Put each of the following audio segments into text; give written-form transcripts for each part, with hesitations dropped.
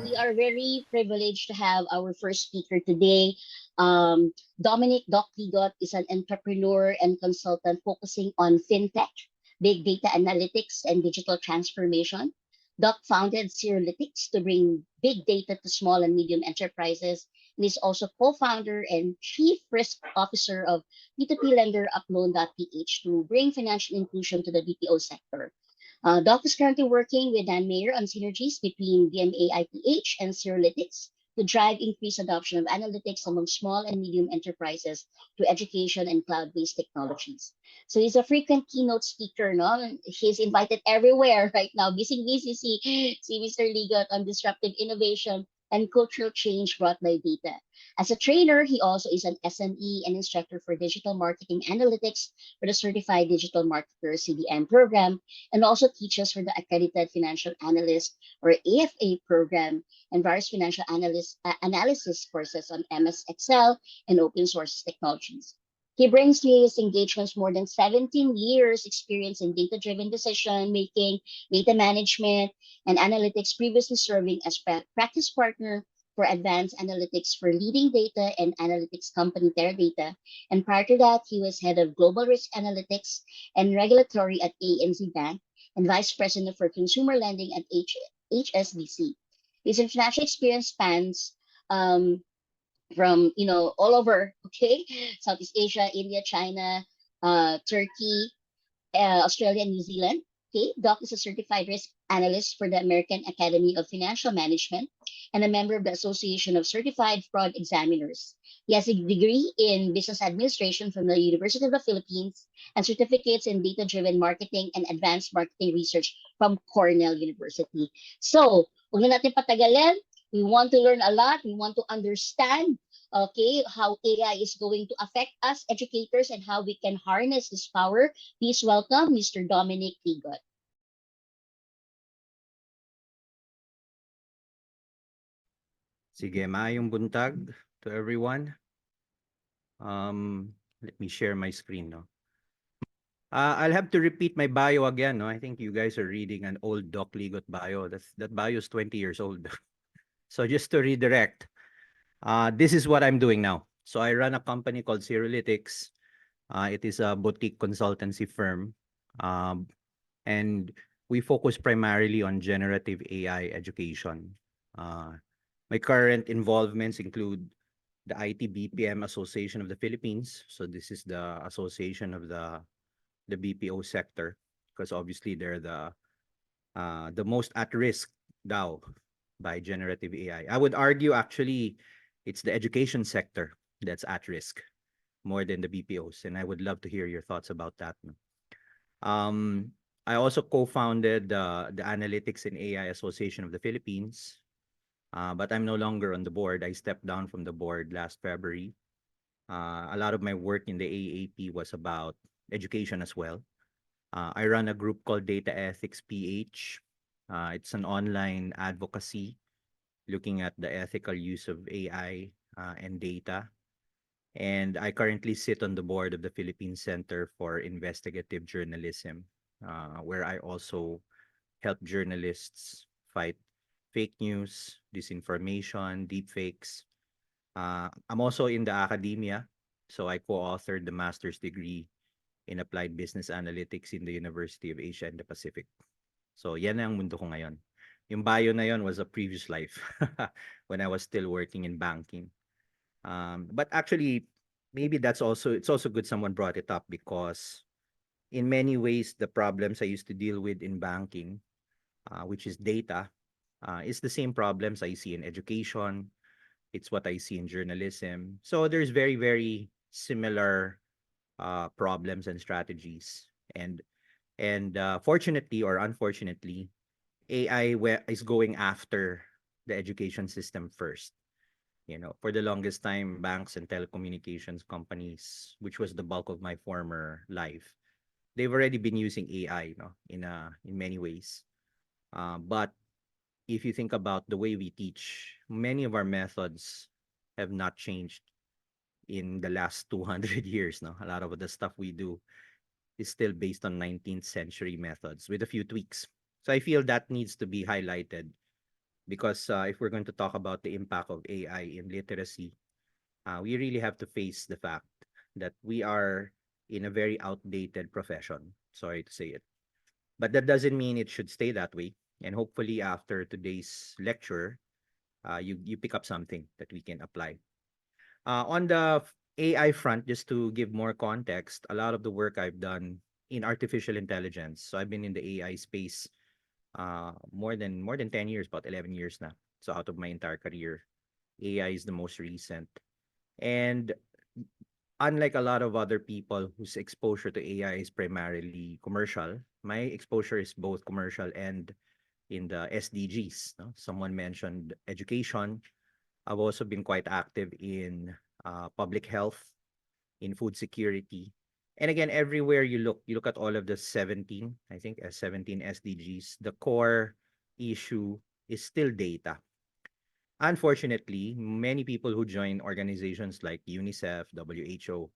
we are very privileged to have our first speaker today. Dominic Doc Ligot is an entrepreneur and consultant focusing on fintech, big data analytics, and digital transformation. Doc founded Zerolytics to bring big data to small and medium enterprises, and is also co-founder and chief risk officer of P2P lender Uploan.ph to bring financial inclusion to the BPO sector. Doc is currently working with Dan Mayer on synergies between DMA-IPH and Zerolytics to drive increased adoption of analytics among small and medium enterprises to education and cloud-based technologies. So he's a frequent keynote speaker, no? He's invited everywhere right now. Busy, see Mr. Ligot on disruptive innovation and cultural change brought by data. As a trainer, he also is an SME and instructor for digital marketing analytics for the Certified Digital Marketer CDM program, and also teaches for the Accredited Financial Analyst or AFA program and various financial analysis courses on MS Excel and open source technologies. He brings to his engagements more than 17 years experience in data-driven decision making, data management, and analytics, previously serving as practice partner for advanced analytics for leading data and analytics company Teradata. And prior to that, he was head of global risk analytics and regulatory at ANZ Bank and vice president for consumer lending at HSBC. His international experience spans from all over, okay, Southeast Asia, India, China, Turkey, Australia, and New Zealand. Okay, Doc is a certified risk analyst for the American Academy of Financial Management and a member of the Association of Certified Fraud Examiners. He has a degree in business administration from the University of the Philippines and certificates in data-driven marketing and advanced marketing research from Cornell University. So, huwag na natin patagalin. We want to learn a lot. We want to understand, okay, how AI is going to affect us educators and how we can harness this power. Please welcome Mr. Dominic Ligot. Sige, maayong buntag to everyone. Let me share my screen, no. I'll have to repeat my bio again, no. I think you guys are reading an old Doc Ligot bio. That bio is 20 years old. So just to redirect, this is what I'm doing now. So I run a company called Zerolytics. It is a boutique consultancy firm. And we focus primarily on generative AI education. My current involvements include the IT BPM Association of the Philippines. So this is the association of the BPO sector, because obviously they're the most at risk now by generative AI. I would argue actually it's the education sector that's at risk more than the BPOs, and I would love to hear your thoughts about that. I also co-founded the Analytics and AI Association of the Philippines, but I'm no longer on the board. I stepped down from the board last February. A lot of my work in the AAP was about education as well. I run a group called Data Ethics PH. It's an online advocacy looking at the ethical use of AI and data. And I currently sit on the board of the Philippine Center for Investigative Journalism, where I also help journalists fight fake news, disinformation, deepfakes. I'm also in the academia, so I co-authored the master's degree in Applied Business Analytics in the University of Asia and the Pacific. So yan ang mundo ko ngayon. Yung bio na yon was a previous life when I was still working in banking. But actually, maybe it's also good someone brought it up, because in many ways, the problems I used to deal with in banking, which is data, is the same problems I see in education. It's what I see in journalism. So there's very, very similar problems and strategies. And fortunately or unfortunately, AI is going after the education system first. For the longest time, banks and telecommunications companies, which was the bulk of my former life, they've already been using AI, in many ways. But if you think about the way we teach, many of our methods have not changed in the last 200 years. A lot of the stuff we do is still based on 19th century methods with a few tweaks. So I feel that needs to be highlighted because if we're going to talk about the impact of AI in literacy, we really have to face the fact that we are in a very outdated profession. Sorry to say it. But that doesn't mean it should stay that way. And hopefully, after today's lecture, you pick up something that we can apply. On the AI front, just to give more context, a lot of the work I've done in artificial intelligence. So I've been in the AI space more than 10 years, about 11 years now. So out of my entire career, AI is the most recent. And unlike a lot of other people whose exposure to AI is primarily commercial, my exposure is both commercial and in the SDGs. No? Someone mentioned education. I've also been quite active in public health, in food security. And again, everywhere you look at all of the 17, I think 17 SDGs, the core issue is still data. Unfortunately, many people who join organizations like UNICEF, WHO,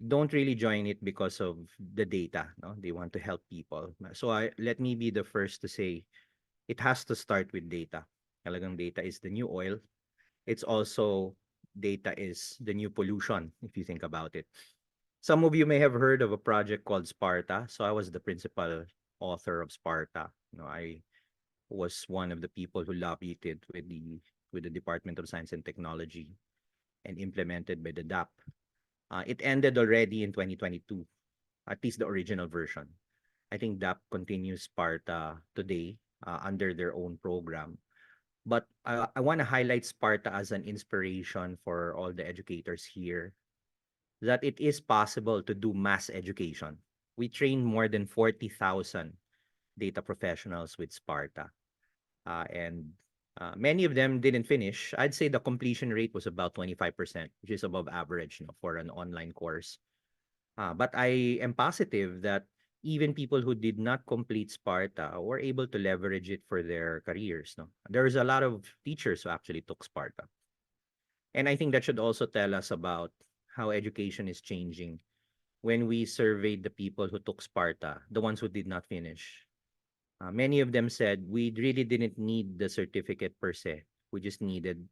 don't really join it because of the data. No? They want to help people. So let me be the first to say it has to start with data. Talagang data is the new oil. It's also data is the new pollution, if you think about it. Some of you may have heard of a project called Sparta. So I was the principal author of Sparta. I was one of the people who lobbied it with the Department of Science and Technology and implemented by the DAP. It ended already in 2022, at least the original version. I think DAP continues Sparta today under their own program. But I want to highlight Sparta as an inspiration for all the educators here that it is possible to do mass education. We trained more than 40,000 data professionals with Sparta. And many of them didn't finish. I'd say the completion rate was about 25%, which is above average, for an online course. But I am positive that even people who did not complete Sparta were able to leverage it for their careers. No, there's a lot of teachers who actually took Sparta, and I think that should also tell us about how education is changing. When we surveyed the people who took Sparta, the ones who did not finish, many of them said we really didn't need the certificate per se. We just needed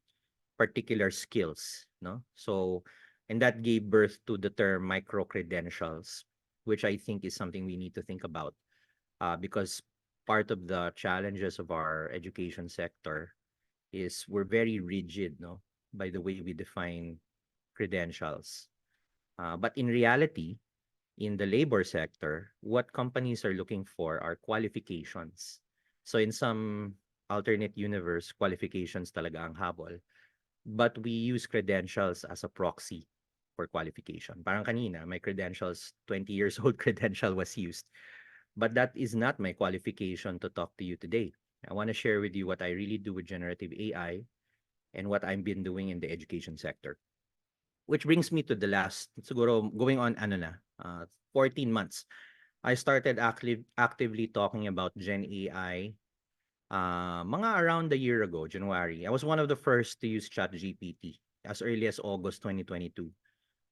particular skills, no? So, and that gave birth to the term micro credentials, which I think is something we need to think about, because part of the challenges of our education sector is we're very rigid, no, by the way we define credentials. But in reality, in the labor sector, what companies are looking for are qualifications. So in some alternate universe, qualifications talaga ang habol. But we use credentials as a proxy for qualification. Parang kanina, my credentials, 20 years old credential was used. But that is not my qualification to talk to you today. I want to share with you what I really do with generative AI and what I've been doing in the education sector. Which brings me to the last, siguro going on 14 months. I started actively talking about Gen AI mga around a year ago, January. I was one of the first to use ChatGPT as early as August 2022.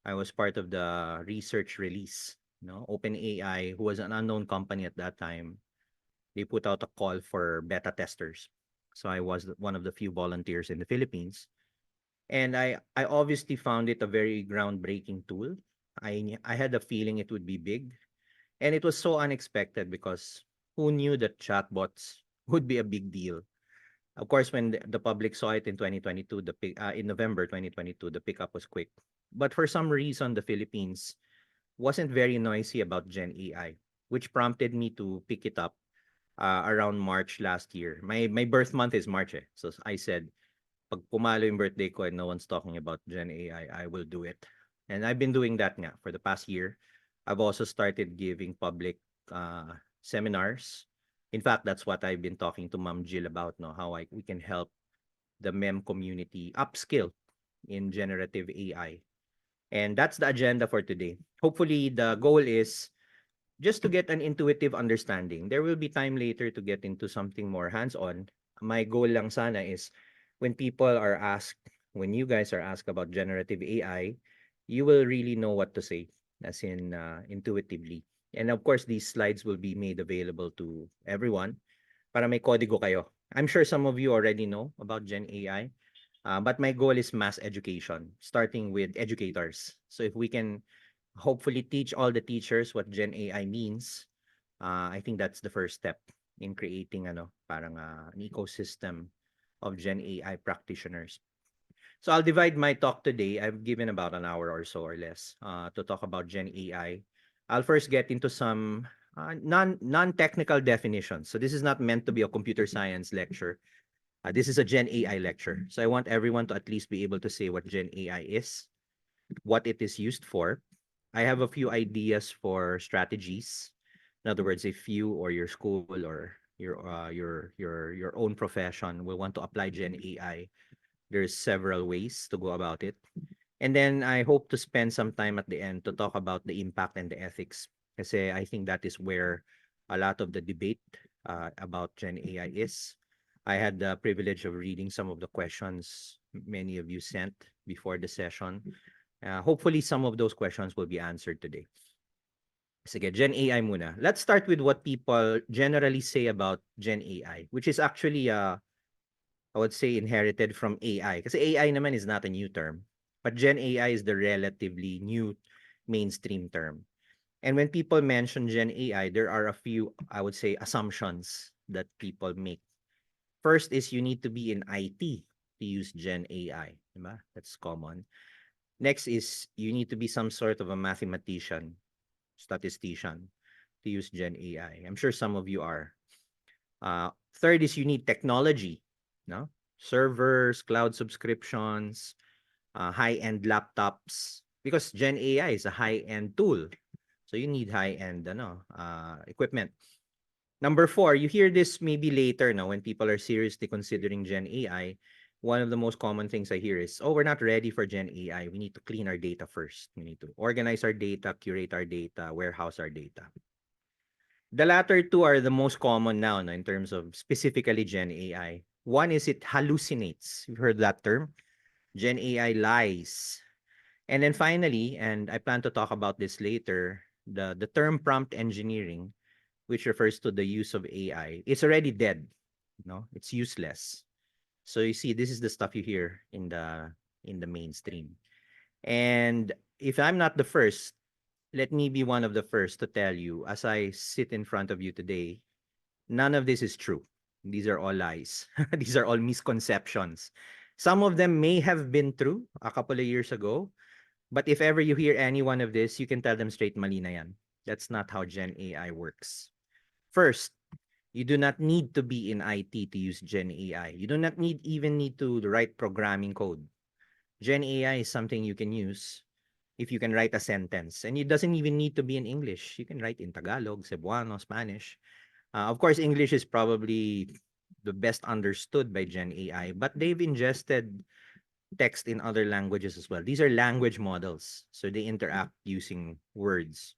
I was part of the research release. OpenAI, who was an unknown company at that time, they put out a call for beta testers. So I was one of the few volunteers in the Philippines. And I obviously found it a very groundbreaking tool. I had a feeling it would be big. And it was so unexpected because who knew that chatbots would be a big deal? Of course, when the public saw it in 2022, in November 2022, the pickup was quick. But for some reason, the Philippines wasn't very noisy about Gen AI, which prompted me to pick it up around March last year. My birth month is March. So I said, pag pumalo yung birthday ko and no one's talking about Gen AI, I will do it. And I've been doing that nga for the past year. I've also started giving public seminars. In fact, that's what I've been talking to Ma'am Jill about, how we can help the MEM community upskill in generative AI. And that's the agenda for today. Hopefully, the goal is just to get an intuitive understanding. There will be time later to get into something more hands-on. My goal lang sana is when people are asked, when you guys are asked about generative AI, you will really know what to say, as in intuitively. And of course, these slides will be made available to everyone para may kodigo kayo. I'm sure some of you already know about Gen AI, but my goal is mass education, starting with educators. So if we can hopefully teach all the teachers what Gen AI means, I think that's the first step in creating an ecosystem of Gen AI practitioners. So I'll divide my talk today. I've given about an hour or so or less to talk about Gen AI. I'll first get into some non-technical definitions. So this is not meant to be a computer science lecture. This is a Gen AI lecture. So I want everyone to at least be able to say what Gen AI is, what it is used for. I have a few ideas for strategies. In other words, if you or your school or your own profession will want to apply Gen AI, there's several ways to go about it. And then I hope to spend some time at the end to talk about the impact and the ethics. Kasi I think that is where a lot of the debate about Gen AI is. I had the privilege of reading some of the questions many of you sent before the session. Hopefully, some of those questions will be answered today. Sige, Gen AI muna. Let's start with what people generally say about Gen AI, which is actually I would say inherited from AI. Kasi AI naman is not a new term. But Gen AI is the relatively new mainstream term. And when people mention Gen AI, there are a few, I would say, assumptions that people make. First is you need to be in IT to use Gen AI. Diba? That's common. Next is you need to be some sort of a mathematician, statistician to use Gen AI. I'm sure some of you are. Third is you need technology, no? Servers, cloud subscriptions, high-end laptops, because Gen AI is a high-end tool. So you need high-end equipment. Number four, you hear this maybe later now when people are seriously considering Gen AI. One of the most common things I hear is, oh, we're not ready for Gen AI. We need to clean our data first. We need to organize our data, curate our data, warehouse our data. The latter two are the most common now, no, in terms of specifically Gen AI. One is it hallucinates. You've heard that term. Gen AI lies. And then finally, and I plan to talk about this later, the term prompt engineering, which refers to the use of AI, it's already dead. No, it's useless. So you see, this is the stuff you hear in the mainstream. And if I'm not the first, let me be one of the first to tell you, as I sit in front of you today, none of this is true. These are all lies. These are all misconceptions. Some of them may have been true a couple of years ago, but if ever you hear any one of this, you can tell them straight, mali na yan. That's not how Gen AI works. First, you do not need to be in IT to use Gen AI. You do not even need to write programming code. Gen AI is something you can use if you can write a sentence. And it doesn't even need to be in English. You can write in Tagalog, Cebuano, Spanish. Of course, English is probably the best understood by Gen AI, but they've ingested text in other languages as well. These are language models, so they interact using words,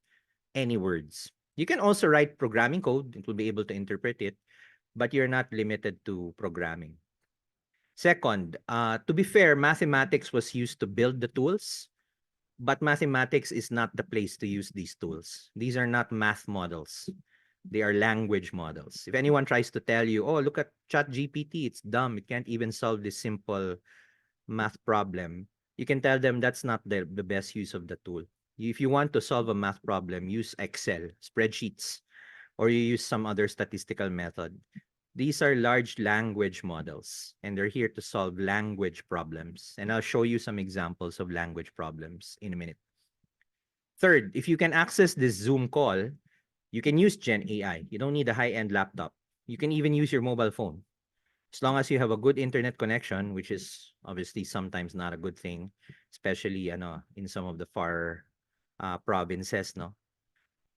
any words. You can also write programming code, it will be able to interpret it, but you're not limited to programming. Second, to be fair, mathematics was used to build the tools, but mathematics is not the place to use these tools. These are not math models. They are language models. If anyone tries to tell you, oh, look at ChatGPT, it's dumb, it can't even solve this simple math problem, you can tell them that's not the best use of the tool. If you want to solve a math problem, use Excel, spreadsheets, or you use some other statistical method. These are large language models, and they're here to solve language problems. And I'll show you some examples of language problems in a minute. Third, if you can access this Zoom call, you can use Gen AI. You don't need a high-end laptop. You can even use your mobile phone. As long as you have a good internet connection, which is obviously sometimes not a good thing, especially in some of the far provinces, no?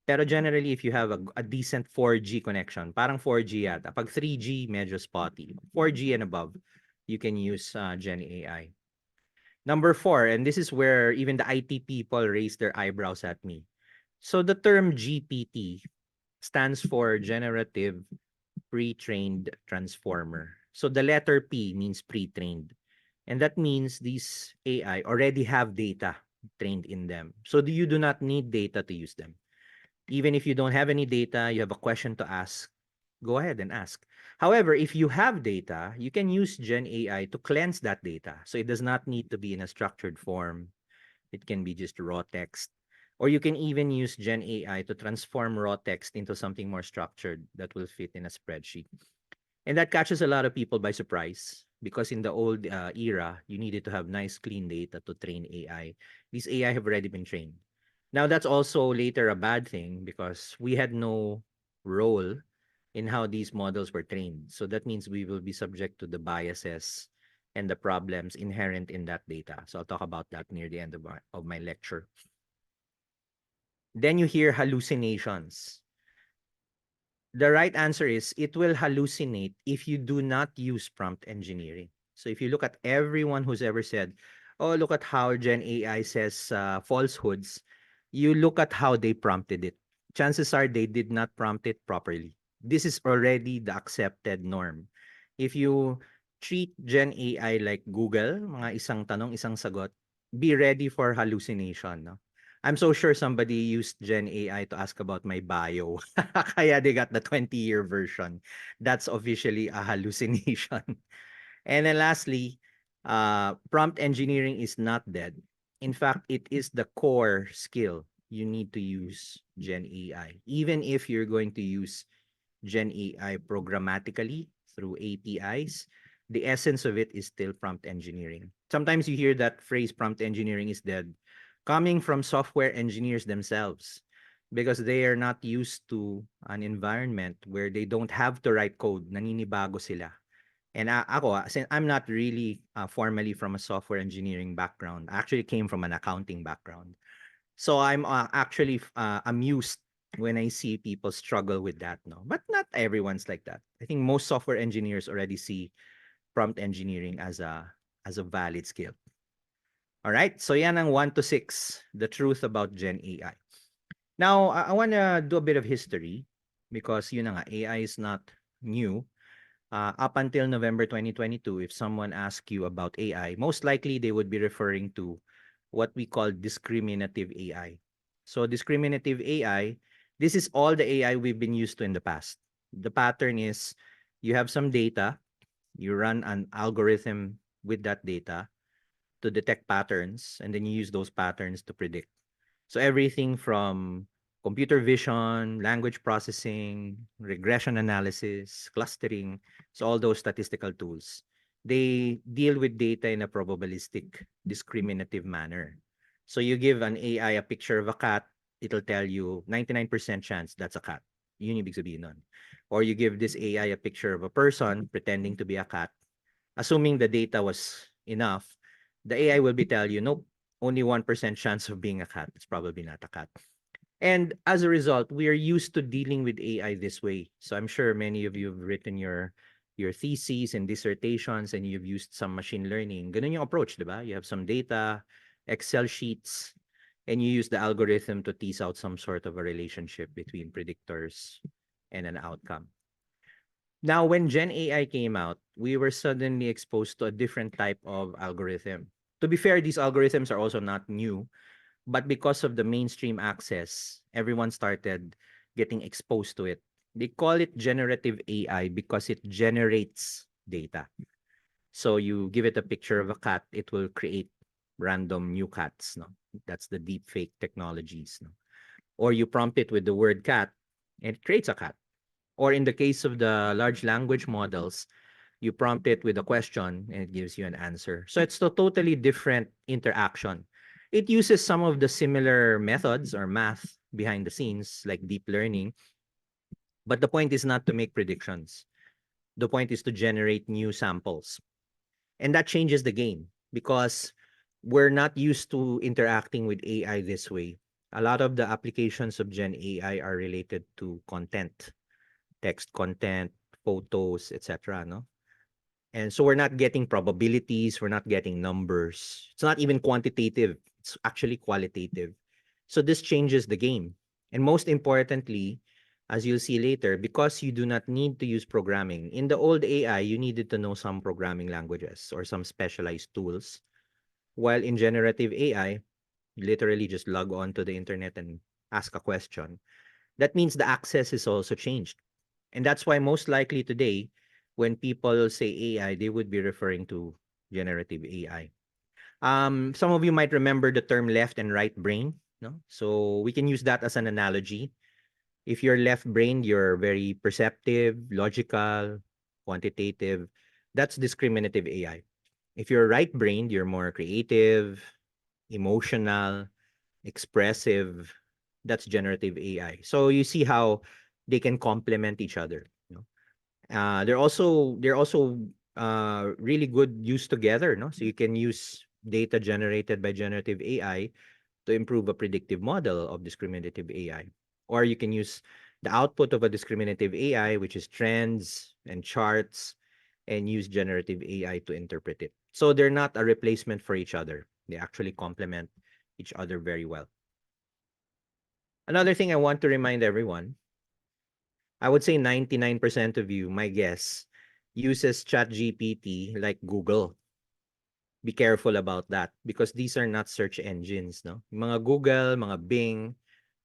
Pero generally, if you have a decent 4G connection, parang 4G yata. Pag 3G, medyo spotty. 4G and above, you can use Gen AI. Number four, and this is where even the IT people raise their eyebrows at me. So the term GPT stands for Generative Pre-trained Transformer. So the letter P means pre-trained. And that means these AI already have data trained in them. So you do not need data to use them. Even if you don't have any data, you have a question to ask, go ahead and ask. However, if you have data, you can use Gen AI to cleanse that data. So it does not need to be in a structured form. It can be just raw text. Or you can even use Gen AI to transform raw text into something more structured that will fit in a spreadsheet. And that catches a lot of people by surprise because in the old era, you needed to have nice, clean data to train AI. These AI have already been trained. Now, that's also later a bad thing because we had no role in how these models were trained. So that means we will be subject to the biases and the problems inherent in that data. So I'll talk about that near the end of my lecture. Then you hear hallucinations. The right answer is it will hallucinate if you do not use prompt engineering. So if you look at everyone who's ever said, oh, look at how Gen AI says falsehoods, you look at how they prompted it. Chances are they did not prompt it properly. This is already the accepted norm. If you treat Gen AI like Google, mga isang tanong, isang sagot, be ready for hallucination. No? I'm so sure somebody used Gen AI to ask about my bio. Kaya they got the 20-year version. That's officially a hallucination. And then lastly, prompt engineering is not dead. In fact, it is the core skill you need to use Gen AI. Even if you're going to use Gen AI programmatically through APIs, the essence of it is still prompt engineering. Sometimes you hear that phrase prompt engineering is dead coming from software engineers themselves because they are not used to an environment where they don't have to write code, naninibago sila. And ako, since I'm not really formally from a software engineering background, I actually came from an accounting background. So I'm actually amused when I see people struggle with that, no? But not everyone's like that. I think most software engineers already see prompt engineering as a valid skill. All right? So yan ang 1 to 6, the truth about Gen AI. Now, I want to do a bit of history because yun na nga, AI is not new. Up until November 2022, if someone asks you about AI, most likely they would be referring to what we call discriminative AI. So discriminative AI, this is all the AI we've been used to in the past. The pattern is you have some data, you run an algorithm with that data to detect patterns, and then you use those patterns to predict. So everything from computer vision, language processing, regression analysis, clustering, so all those statistical tools, they deal with data in a probabilistic, discriminative manner. So you give an AI a picture of a cat, it'll tell you 99% chance that's a cat. Yun yung ibig sabihin nun. Or you give this AI a picture of a person pretending to be a cat, assuming the data was enough, the AI will be tell you, nope, only 1% chance of being a cat. It's probably not a cat. And as a result, we are used to dealing with AI this way. So I'm sure many of you have written your theses and dissertations and you've used some machine learning. Ganun yung approach, di ba? You have some data, Excel sheets, and you use the algorithm to tease out some sort of a relationship between predictors and an outcome. Now, when Gen AI came out, we were suddenly exposed to a different type of algorithm. To be fair, these algorithms are also not new, but because of the mainstream access, everyone started getting exposed to it. They call it generative AI because it generates data. So you give it a picture of a cat, it will create random new cats. No? That's the deep fake technologies. No? Or you prompt it with the word cat, and it creates a cat. Or in the case of the large language models, you prompt it with a question and it gives you an answer. So it's a totally different interaction. It uses some of the similar methods or math behind the scenes, like deep learning. But the point is not to make predictions. The point is to generate new samples. And that changes the game because we're not used to interacting with AI this way. A lot of the applications of Gen AI are related to content, text content, photos, etc. No? And so we're not getting probabilities, we're not getting numbers. It's not even quantitative, it's actually qualitative. So this changes the game. And most importantly, as you'll see later, because you do not need to use programming. In the old AI, you needed to know some programming languages or some specialized tools. While in generative AI, you literally just log on to the internet and ask a question. That means the access is also changed. And that's why most likely today, when people say AI, they would be referring to generative AI. Some of you might remember the term left and right brain, no? So we can use that as an analogy. If you're left-brained, you're very perceptive, logical, quantitative. That's discriminative AI. If you're right-brained, you're more creative, emotional, expressive. That's generative AI. So you see how they can complement each other. You know? They're also really good used together. No, so you can use data generated by generative AI to improve a predictive model of discriminative AI. Or you can use the output of a discriminative AI, which is trends and charts, and use generative AI to interpret it. So they're not a replacement for each other. They actually complement each other very well. Another thing I want to remind everyone, I would say 99% of you, my guess, uses ChatGPT like Google. Be careful about that because these are not search engines, no? Mga Google, mga Bing,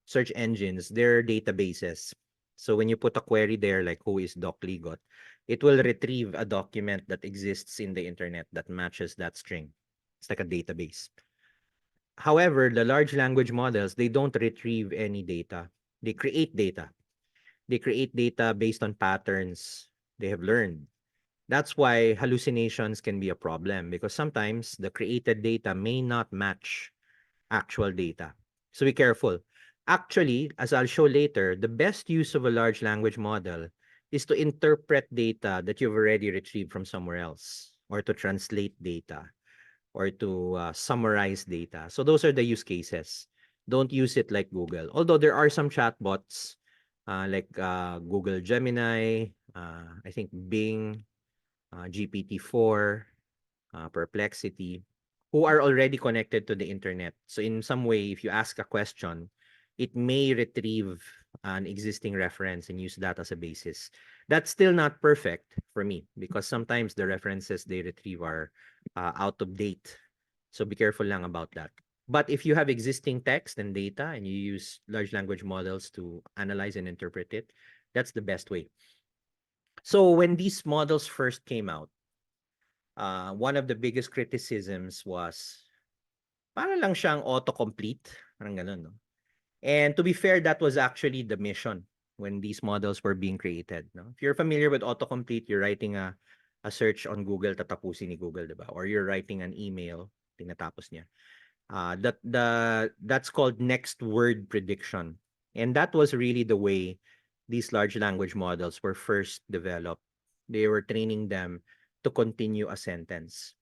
search engines, they're databases. So when you put a query there, like who is Doc Ligot, it will retrieve a document that exists in the internet that matches that string. It's like a database. However, the large language models, they don't retrieve any data. They create data. They create data based on patterns they have learned. That's why hallucinations can be a problem because sometimes the created data may not match actual data. So be careful. Actually, as I'll show later, the best use of a large language model is to interpret data that you've already retrieved from somewhere else, or to translate data, or to summarize data. So those are the use cases. Don't use it like Google. Although there are some chatbots like Google Gemini, I think Bing, GPT-4, Perplexity, who are already connected to the internet. So in some way, if you ask a question, it may retrieve an existing reference and use that as a basis. That's still not perfect for me because sometimes the references they retrieve are out of date. So be careful lang about that. But if you have existing text and data and you use large language models to analyze and interpret it, that's the best way. So when these models first came out, one of the biggest criticisms was, para lang siyang autocomplete, parang ganun, no? And to be fair, that was actually the mission when these models were being created, no? If you're familiar with autocomplete, you're writing a search on Google, tatapusin ni Google, diba? Or you're writing an email, tinatapos niya. That's called next word prediction. And that was really the way these large language models were first developed. They were training them to continue a sentence.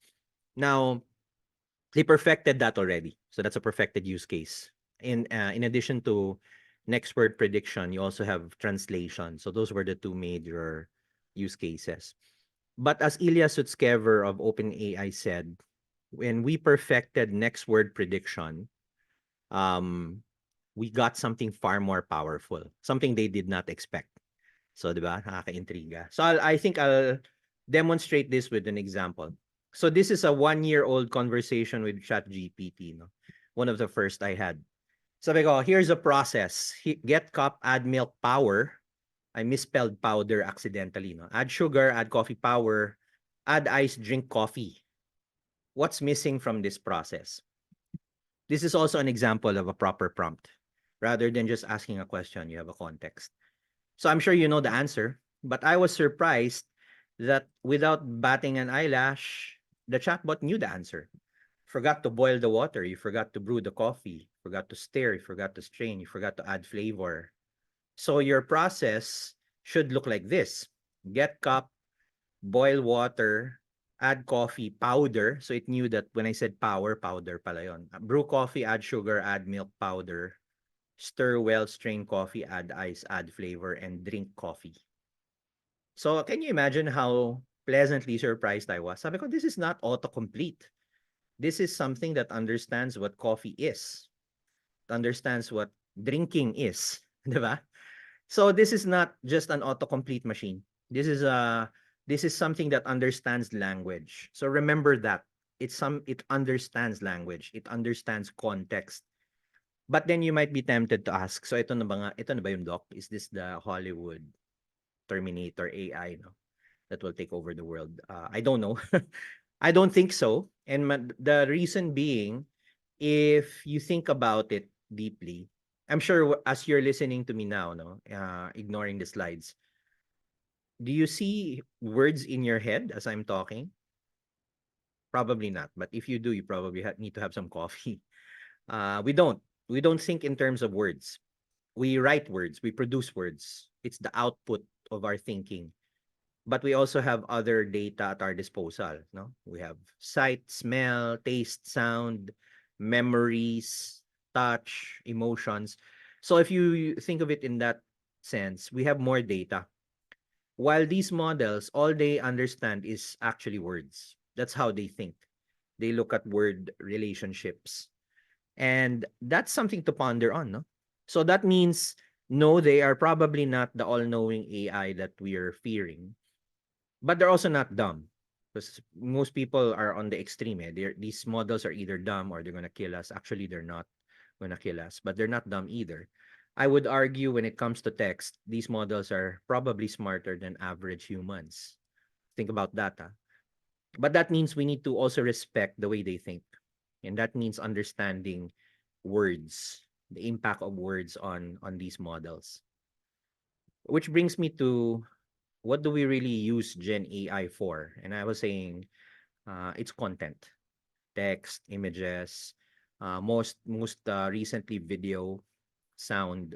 Now, they perfected that already. So that's a perfected use case. In addition to next word prediction, you also have translation. So those were the two major use cases. But as Ilya Sutskever of OpenAI said, when we perfected next word prediction, we got something far more powerful, something they did not expect. So, di ba? Nakaka-intriga. So, I think I'll demonstrate this with an example. So, this is a 1-year-old conversation with ChatGPT, no? One of the first I had. Sabi ko, here's a process. Get cup, add milk, power. I misspelled powder accidentally, no? Add sugar, add coffee power, add ice, drink coffee. What's missing from this process? This is also an example of a proper prompt. Rather than just asking a question, you have a context. So I'm sure you know the answer, but I was surprised that without batting an eyelash, the chatbot knew the answer. Forgot to boil the water, you forgot to brew the coffee, forgot to stir, you forgot to strain, you forgot to add flavor. So your process should look like this. Get cup, boil water, add coffee, powder. So it knew that when I said powder pala yun. Brew coffee, add sugar, add milk powder. Stir well, strain coffee, add ice, add flavor, and drink coffee. So can you imagine how pleasantly surprised I was? Sabi ko, this is not autocomplete. This is something that understands what coffee is. Understands what drinking is. Diba? So this is not just an autocomplete machine. This is something that understands language. So remember that. It understands language. It understands context. But then you might be tempted to ask, so ito na ba yung doc? Is this the Hollywood Terminator AI, no? that will take over the world. I don't know. I don't think so. And the reason being, if you think about it deeply, I'm sure as you're listening to me now, no, ignoring the slides, do you see words in your head as I'm talking? Probably not. But if you do, you probably need to have some coffee. We don't. We don't think in terms of words. We write words. We produce words. It's the output of our thinking. But we also have other data at our disposal. No, we have sight, smell, taste, sound, memories, touch, emotions. So if you think of it in that sense, we have more data. While these models, all they understand is actually words. That's how they think. They look at word relationships. And that's something to ponder on, no? So that means, no, they are probably not the all-knowing AI that we are fearing, but they're also not dumb. Because most people are on the extreme. These models are either dumb or they're going to kill us. Actually, they're not going to kill us, but they're not dumb either. I would argue when it comes to text, these models are probably smarter than average humans. Think about that. Huh? But that means we need to also respect the way they think. And that means understanding words, the impact of words on these models. Which brings me to, what do we really use Gen AI for? And I was saying it's content, text, images, most recently video, sound.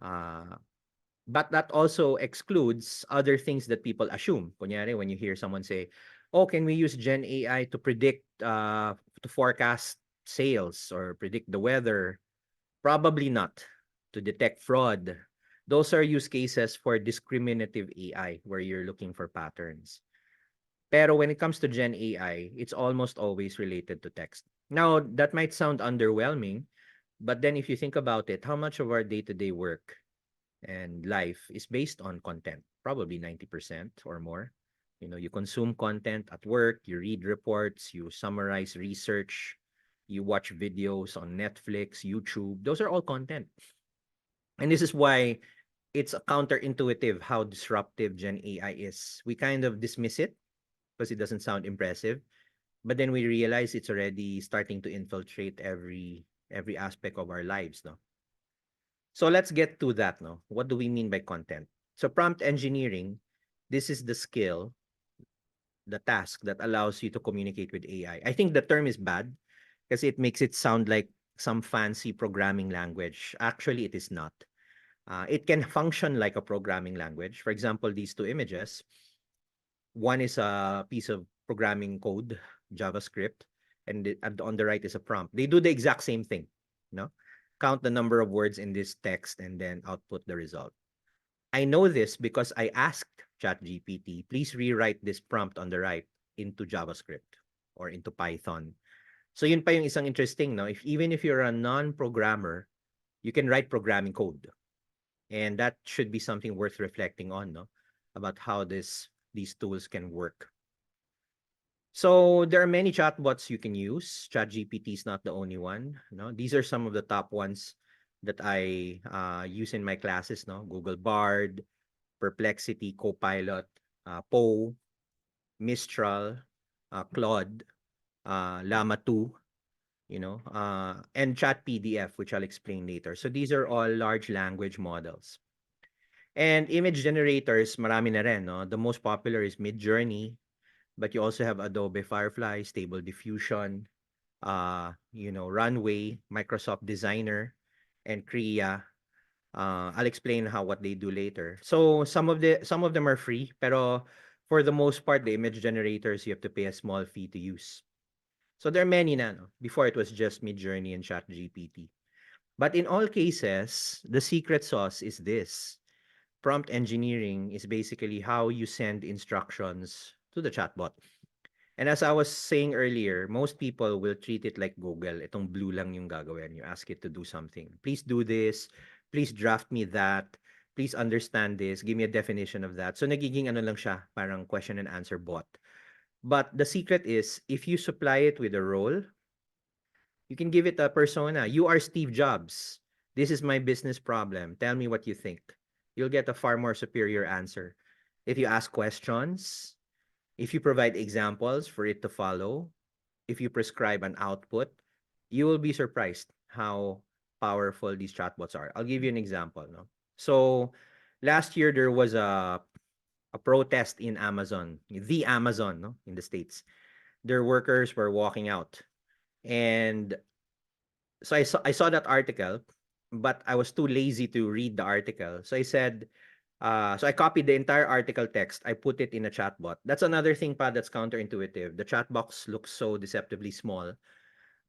Uh, but that also excludes other things that people assume. Kunyari, when you hear someone say, "Oh, can we use Gen AI to predict, to forecast sales or predict the weather?" Probably not. To detect fraud. Those are use cases for discriminative AI, where you're looking for patterns. Pero when it comes to Gen AI, it's almost always related to text. Now, that might sound underwhelming, but then if you think about it, how much of our day-to-day work and life is based on content? Probably 90% or more. You know, you consume content at work, you read reports, you summarize research, you watch videos on Netflix, YouTube. Those are all content. And this is why it's counterintuitive how disruptive Gen AI is. We kind of dismiss it because it doesn't sound impressive, but then we realize it's already starting to infiltrate every aspect of our lives, no? So let's get to that, no? What do we mean by content? So prompt engineering, this is the skill, the task that allows you to communicate with AI. I think the term is bad because it makes it sound like some fancy programming language. Actually, it is not. It can function like a programming language. For example, these two images, one is a piece of programming code, JavaScript, and on the right is a prompt. They do the exact same thing, no? Count the number of words in this text and then output the result. I know this because I asked ChatGPT, please rewrite this prompt on the right into JavaScript or into Python. So yun pa yung isang interesting, no? Even if you're a non-programmer, you can write programming code. And that should be something worth reflecting on, no? About how these tools can work. So there are many chatbots you can use. ChatGPT is not the only one. No, these are some of the top ones that I use in my classes. No, Google Bard, Perplexity, Copilot, Poe, Mistral, Claude, Llama 2, and Chat PDF, which I'll explain later. So these are all large language models. And image generators, marami na rin, no? The most popular is Midjourney, but you also have Adobe Firefly, Stable Diffusion, Runway, Microsoft Designer, and Krea. I'll explain what they do later. So some of them are free, pero for the most part, the image generators you have to pay a small fee to use. So there are many na, no? Before it was just Midjourney and ChatGPT. But in all cases, the secret sauce is this. Prompt engineering is basically how you send instructions to the chatbot. And as I was saying earlier, most people will treat it like Google. Itong blue lang yung gagawin. You ask it to do something. Please do this. Please draft me that. Please understand this. Give me a definition of that. So nagiging ano lang siya, parang question and answer bot. But the secret is, if you supply it with a role, you can give it a persona. You are Steve Jobs. This is my business problem. Tell me what you think. You'll get a far more superior answer. If you ask questions, if you provide examples for it to follow, if you prescribe an output, you will be surprised how powerful these chatbots are. I'll give you an example. No? So last year there was a protest in Amazon, the Amazon, no, in the States. Their workers were walking out. And so I saw that article, but I was too lazy to read the article. So I said, so I copied the entire article text. I put it in a chatbot. That's another thing pa that's counterintuitive. The chat box looks so deceptively small,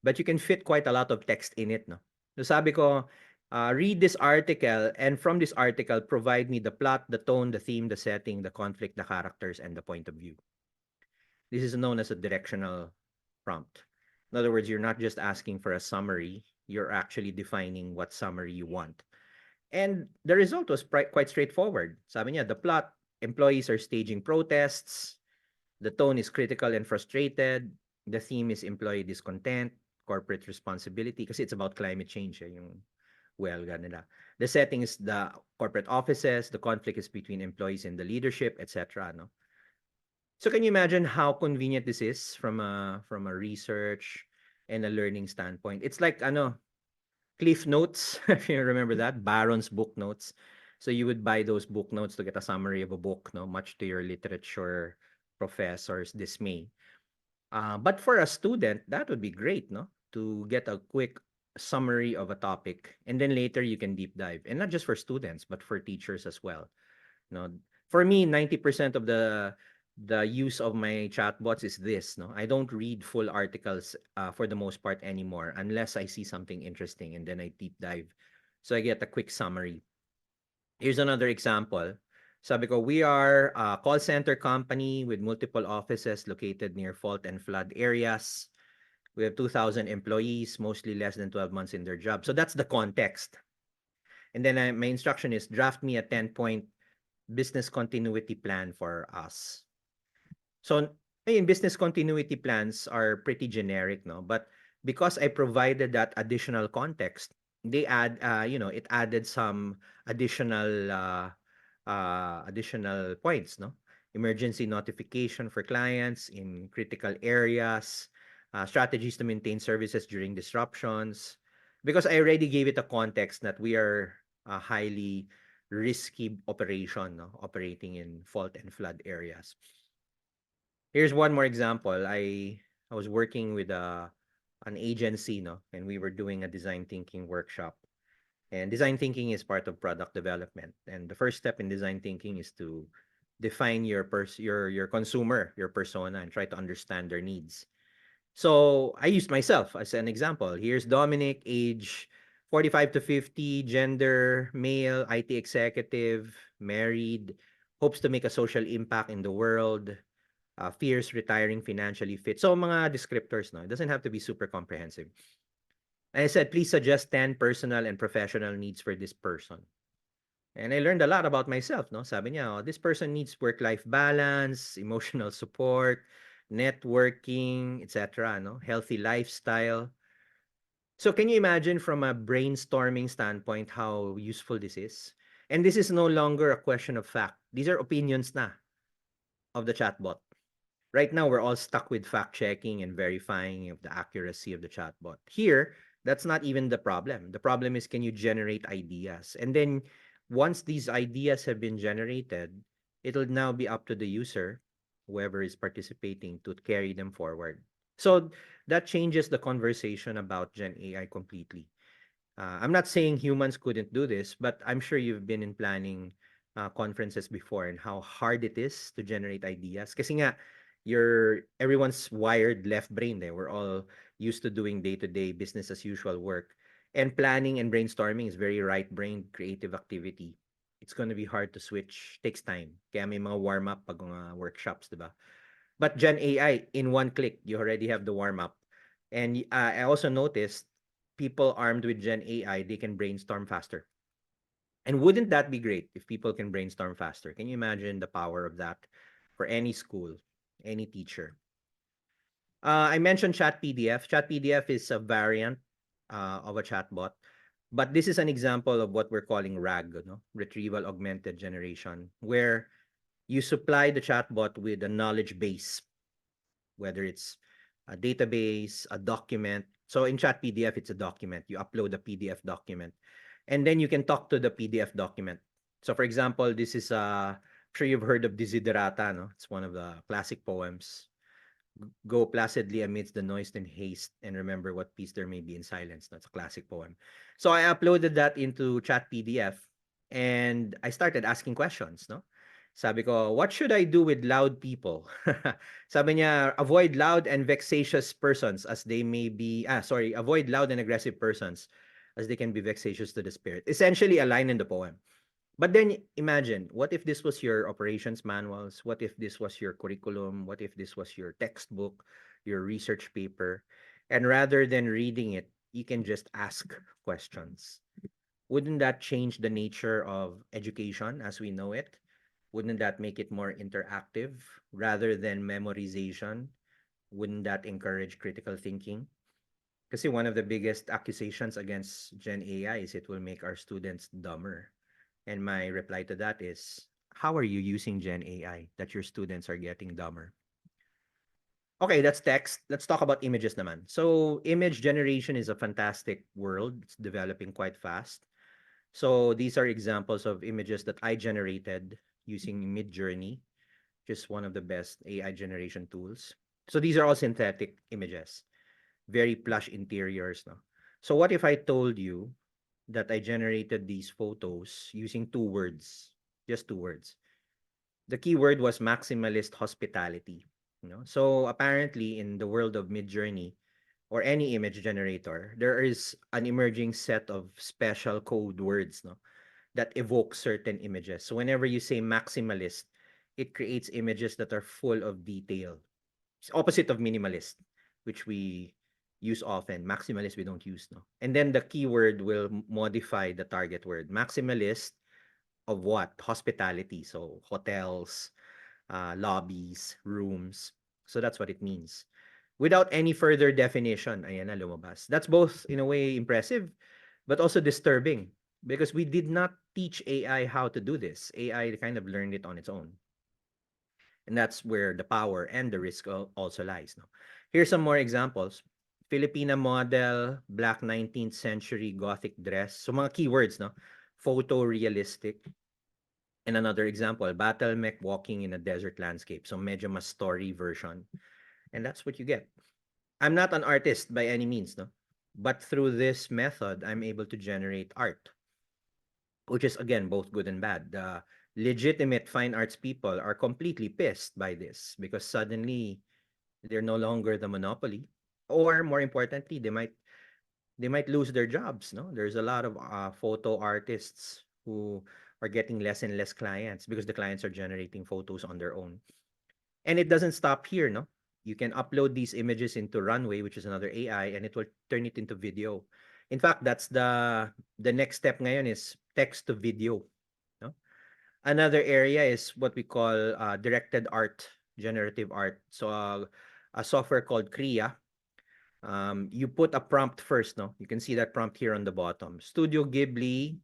but you can fit quite a lot of text in it, no? So sabi ko, read this article, and from this article, provide me the plot, the tone, the theme, the setting, the conflict, the characters, and the point of view. This is known as a directional prompt. In other words, you're not just asking for a summary, you're actually defining what summary you want. And the result was quite straightforward. Sabi niya, the plot, employees are staging protests, the tone is critical and frustrated, the theme is employee discontent, corporate responsibility, kasi it's about climate change, yung huelga nila. The setting is the corporate offices, the conflict is between employees and the leadership, etc. No? So can you imagine how convenient this is from a research and a learning standpoint? It's like Cliff Notes, if you remember that, Barron's book notes. So you would buy those book notes to get a summary of a book, no, much to your literature professor's dismay. But for a student, that would be great, no, to get a quick summary of a topic, and then later you can deep dive, and not just for students, but for teachers as well. No, for me, 90% of the use of my chatbots is this. No, I don't read full articles for the most part anymore unless I see something interesting and then I deep dive. So I get a quick summary. Here's another example. Sabi ko, we are a call center company with multiple offices located near fault and flood areas. We have 2,000 employees, mostly less than 12 months in their job. So that's the context. And then my instruction is draft me a 10-point business continuity plan for us. So, business continuity plans are pretty generic, no? But because I provided that additional context, it added some additional points, no? Emergency notification for clients in critical areas, strategies to maintain services during disruptions. Because I already gave it a context that we are a highly risky operation, no? Operating in fault and flood areas. Here's one more example. I was working with an agency, no, and we were doing a design thinking workshop. And design thinking is part of product development. And the first step in design thinking is to define your consumer, your persona, and try to understand their needs. So I used myself as an example. Here's Dominic, age 45 to 50, gender, male, IT executive, married, hopes to make a social impact in the world, fears retiring financially fit. So mga descriptors, no? It doesn't have to be super comprehensive. And I said, please suggest 10 personal and professional needs for this person. And I learned a lot about myself, no? Sabi niya, this person needs work-life balance, emotional support, networking, etc., no? Healthy lifestyle. So can you imagine from a brainstorming standpoint how useful this is? And this is no longer a question of fact. These are opinions na of the chatbot. Right now, we're all stuck with fact checking and verifying of the accuracy of the chatbot. Here, that's not even the problem. The problem is, can you generate ideas? And then once these ideas have been generated, it'll now be up to the user, whoever is participating, to carry them forward. So that changes the conversation about Gen AI completely. I'm not saying humans couldn't do this, but I'm sure you've been in planning conferences before and how hard it is to generate ideas. Kasi nga, everyone's wired left brain there. We're all used to doing day-to-day business as usual work. And planning and brainstorming is very right-brain creative activity. It's going to be hard to switch. Takes time. Kaya may mga warm-up pag mga workshops, di ba? But Gen AI, in one click, you already have the warm-up. And I also noticed people armed with Gen AI, they can brainstorm faster. And wouldn't that be great if people can brainstorm faster? Can you imagine the power of that for any school, any teacher? I mentioned Chat PDF. Chat PDF is a variant of a chatbot, but this is an example of what we're calling RAG, no? Retrieval Augmented Generation, where You supply the chatbot with a knowledge base, whether it's a database, a document. So in Chat PDF, it's a document. You upload a PDF document, and then you can talk to the PDF document. So for example, this is I'm sure you've heard of Desiderata, no? It's one of the classic poems. Go placidly amidst the noise and haste, and remember what peace there may be in silence. That's a classic poem. So I uploaded that into Chat PDF, and I started asking questions, no? Sabi ko, what should I do with loud people? Sabi niya, avoid loud and vexatious persons as they may be, avoid loud and aggressive persons as they can be vexatious to the spirit. Essentially a line in the poem. But then imagine, what if this was your operations manuals? What if this was your curriculum? What if this was your textbook, your research paper? And rather than reading it, you can just ask questions. Wouldn't that change the nature of education as we know it? Wouldn't that make it more interactive rather than memorization? Wouldn't that encourage critical thinking? Kasi one of the biggest accusations against Gen AI is it will make our students dumber. And my reply to that is, how are you using Gen AI that your students are getting dumber? Okay, that's text. Let's talk about images naman. So image generation is a fantastic world. It's developing quite fast. So these are examples of images that I generated using Midjourney, just one of the best AI generation tools. So these are all synthetic images, very plush interiors. No? So what if I told you that I generated these photos using two words, just two words? The keyword was maximalist hospitality. You know? So apparently in the world of Midjourney or any image generator, there is an emerging set of special code words, no, that evoke certain images. So whenever you say maximalist, it creates images that are full of detail. It's opposite of minimalist, which we use often. Maximalist we don't use, no. And then the keyword will modify the target word. Maximalist of what? Hospitality. So hotels, lobbies, rooms. So that's what it means. Without any further definition, ayan na lumabas. That's both in a way impressive, but also disturbing because we did not teach AI how to do this. AI kind of learned it on its own. And that's where the power and the risk also lies. No? Here's some more examples. Filipina model, black 19th century Gothic dress. So mga keywords, no? Photorealistic. And another example, battle mech walking in a desert landscape. So medyo mas story version. And that's what you get. I'm not an artist by any means, no? But through this method, I'm able to generate art, which is again both good and bad. The legitimate fine arts people are completely pissed by this because suddenly they're no longer the monopoly, or more importantly, they might lose their jobs. No, there's a lot of photo artists who are getting less and less clients because the clients are generating photos on their own. And it doesn't stop here, no? You can upload these images into Runway, which is another AI, and it will turn it into video. In fact, that's the next step ngayon is text to video. No? Another area is what we call directed art, generative art. So a software called Kria. You put a prompt first, no? You can see that prompt here on the bottom. Studio Ghibli,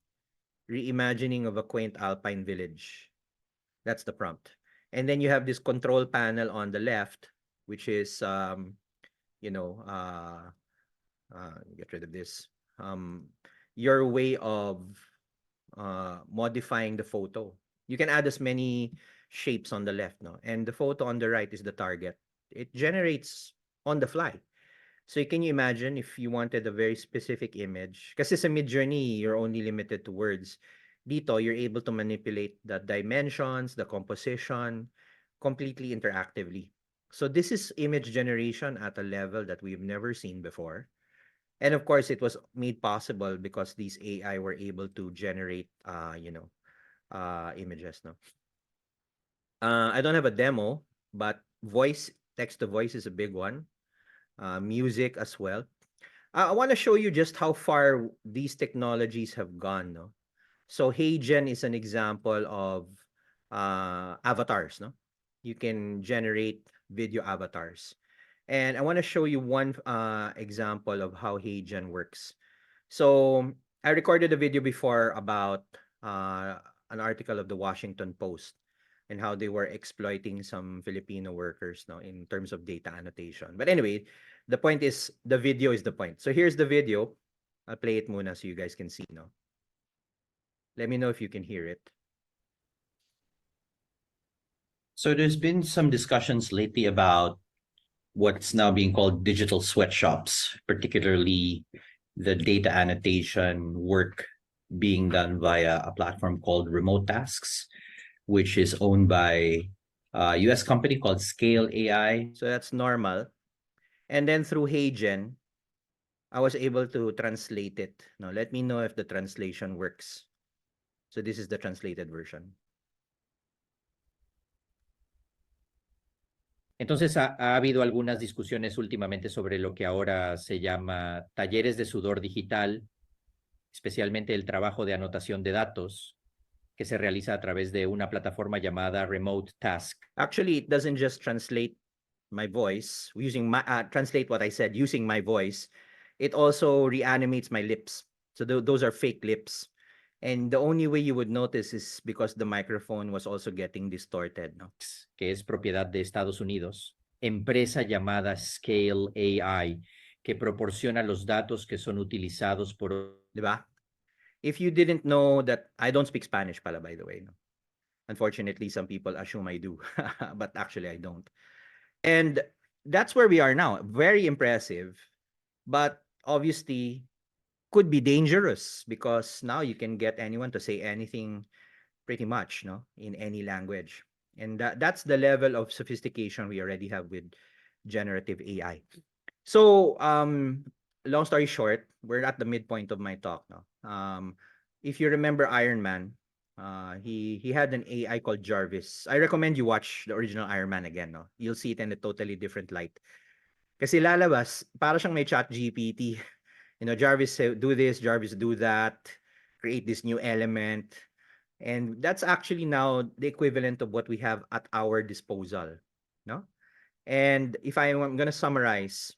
reimagining of a quaint alpine village. That's the prompt. And then you have this control panel on the left, which is, you know, get rid of this. Your way of modifying the photo. You can add as many shapes on the left, no? And the photo on the right is the target. It generates on the fly. So can you imagine if you wanted a very specific image? Kasi sa Midjourney, you're only limited to words. Dito, you're able to manipulate the dimensions, the composition, completely interactively. So this is image generation at a level that we've never seen before. And of course, it was made possible because these AI were able to generate, images. No, I don't have a demo, but voice, text to voice is a big one. Music as well. I want to show you just how far these technologies have gone. No, so HeyGen is an example of avatars. No, you can generate video avatars. And I want to show you one example of how HeyGen works. So I recorded a video before about an article of the Washington Post and how they were exploiting some Filipino workers, no, in terms of data annotation. But anyway, the point is the video is the point. So here's the video. I'll play it muna so you guys can see, no. Let me know if you can hear it. So there's been some discussions lately about what's now being called digital sweatshops, particularly the data annotation work being done via a platform called Remote Tasks, which is owned by a US company called Scale AI. So that's normal. And then through HeyGen, I was able to translate it. Now, let me know if the translation works. So this is the translated version. Entonces, ha habido algunas discusiones últimamente sobre lo que ahora se llama talleres de sudor digital, especialmente el trabajo de anotación de datos, que se realiza a través de una plataforma llamada Remote Task. Actually, it doesn't just translate my voice using my translate what I said using my voice. It also reanimates my lips. So those are fake lips. And the only way you would notice is because the microphone was also getting distorted, no? Que es propiedad de Estados Unidos, empresa llamada Scale AI, que proporciona los datos que son utilizados por... Diba? If you didn't know that, I don't speak Spanish pala, by the way, no? Unfortunately, some people assume I do, but actually I don't. And that's where we are now. Very impressive, but obviously could be dangerous because now you can get anyone to say anything pretty much, no, in any language. And that's the level of sophistication we already have with generative AI. So, long story short, we're at the midpoint of my talk now. If you remember Iron Man, he had an AI called Jarvis. I recommend you watch the original Iron Man again, no? You'll see it in a totally different light. Kasi lalabas, para siyang may chat GPT. You know, Jarvis do this, Jarvis do that, create this new element. And that's actually now the equivalent of what we have at our disposal, no? And if I'm going to summarize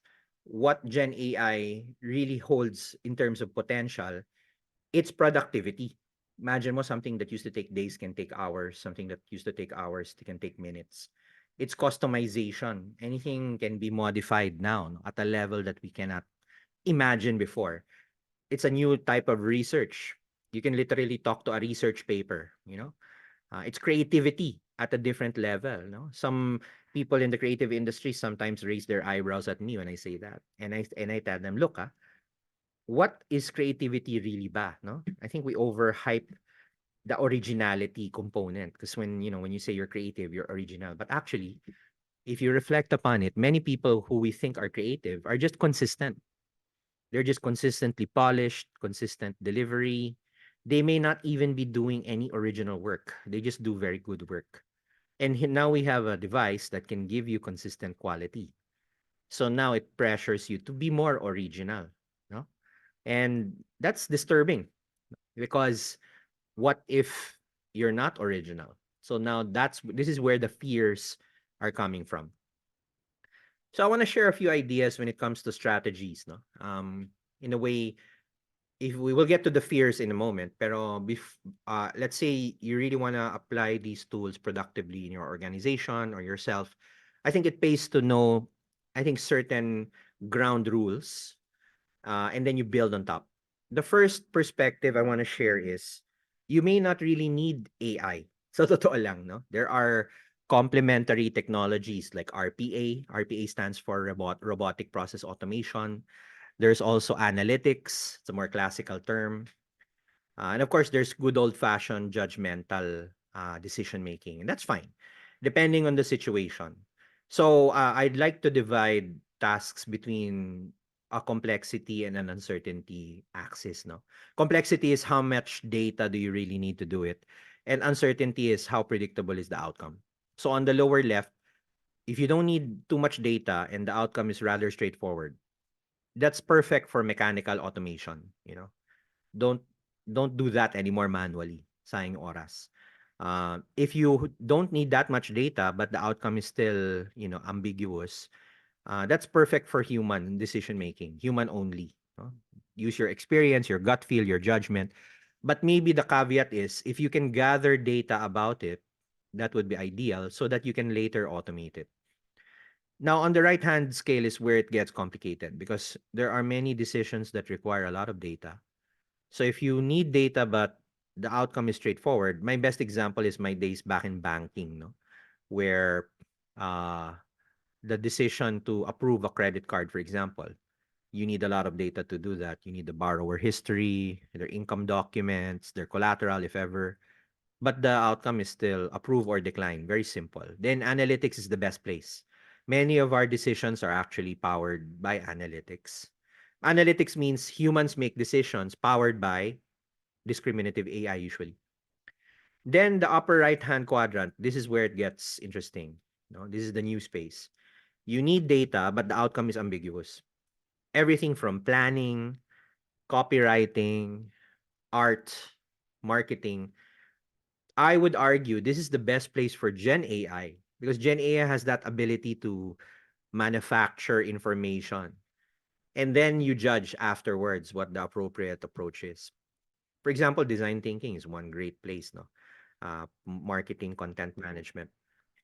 what Gen AI really holds in terms of potential, it's productivity. Imagine mo something that used to take days can take hours, something that used to take hours can take minutes. It's customization. Anything can be modified now, no, at a level that we cannot imagine before. It's a new type of research. You can literally talk to a research paper, you know. It's creativity at a different level, no? Some people in the creative industry sometimes raise their eyebrows at me when I say that. And I tell them, look, what is creativity really ba, no? I think we overhype the originality component because when you say you're creative, you're original. But actually, if you reflect upon it, many people who we think are creative are just consistent. They're just consistently polished, consistent delivery. They may not even be doing any original work. They just do very good work. And now we have a device that can give you consistent quality. So now it pressures you to be more original, no? And that's disturbing because what if you're not original? So now this is where the fears are coming from. So I want to share a few ideas when it comes to strategies, no? In a way, if we will get to the fears in a moment, pero let's say you really want to apply these tools productively in your organization or yourself, I think it pays to know, I think, certain ground rules, and then you build on top. The first perspective I want to share is you may not really need AI. So totoo lang, no? There are complementary technologies like RPA. RPA stands for robotic process automation. There's also analytics. It's a more classical term. And of course, there's good old-fashioned judgmental decision making. And that's fine, depending on the situation. So I'd like to divide tasks between a complexity and an uncertainty axis. No, complexity is how much data do you really need to do it, and uncertainty is how predictable is the outcome. So on the lower left, if you don't need too much data and the outcome is rather straightforward, that's perfect for mechanical automation. Don't do that anymore manually. Sayang oras. If you don't need that much data, but the outcome is still, ambiguous, that's perfect for human decision making, human only. Use your experience, your gut feel, your judgment. But maybe the caveat is if you can gather data about it, That would be ideal so that you can later automate it. Now, on the right hand scale is where it gets complicated because there are many decisions that require a lot of data. So if you need data, but the outcome is straightforward, my best example is my days back in banking, no? Where uh, the decision to approve a credit card, for example, you need a lot of data to do that. You need the borrower history, their income documents, their collateral, if ever. But the outcome is still approve or decline. Very simple. Then analytics is the best place. Many of our decisions are actually powered by analytics. Analytics means humans make decisions powered by discriminative AI usually. Then the upper right hand quadrant, this is where it gets interesting. No, this is the new space. You need data, but the outcome is ambiguous. Everything from planning, copywriting, art, marketing. I would argue this is the best place for Gen AI because Gen AI has that ability to manufacture information. And then you judge afterwards what the appropriate approach is. For example, design thinking is one great place, no? Marketing, content management.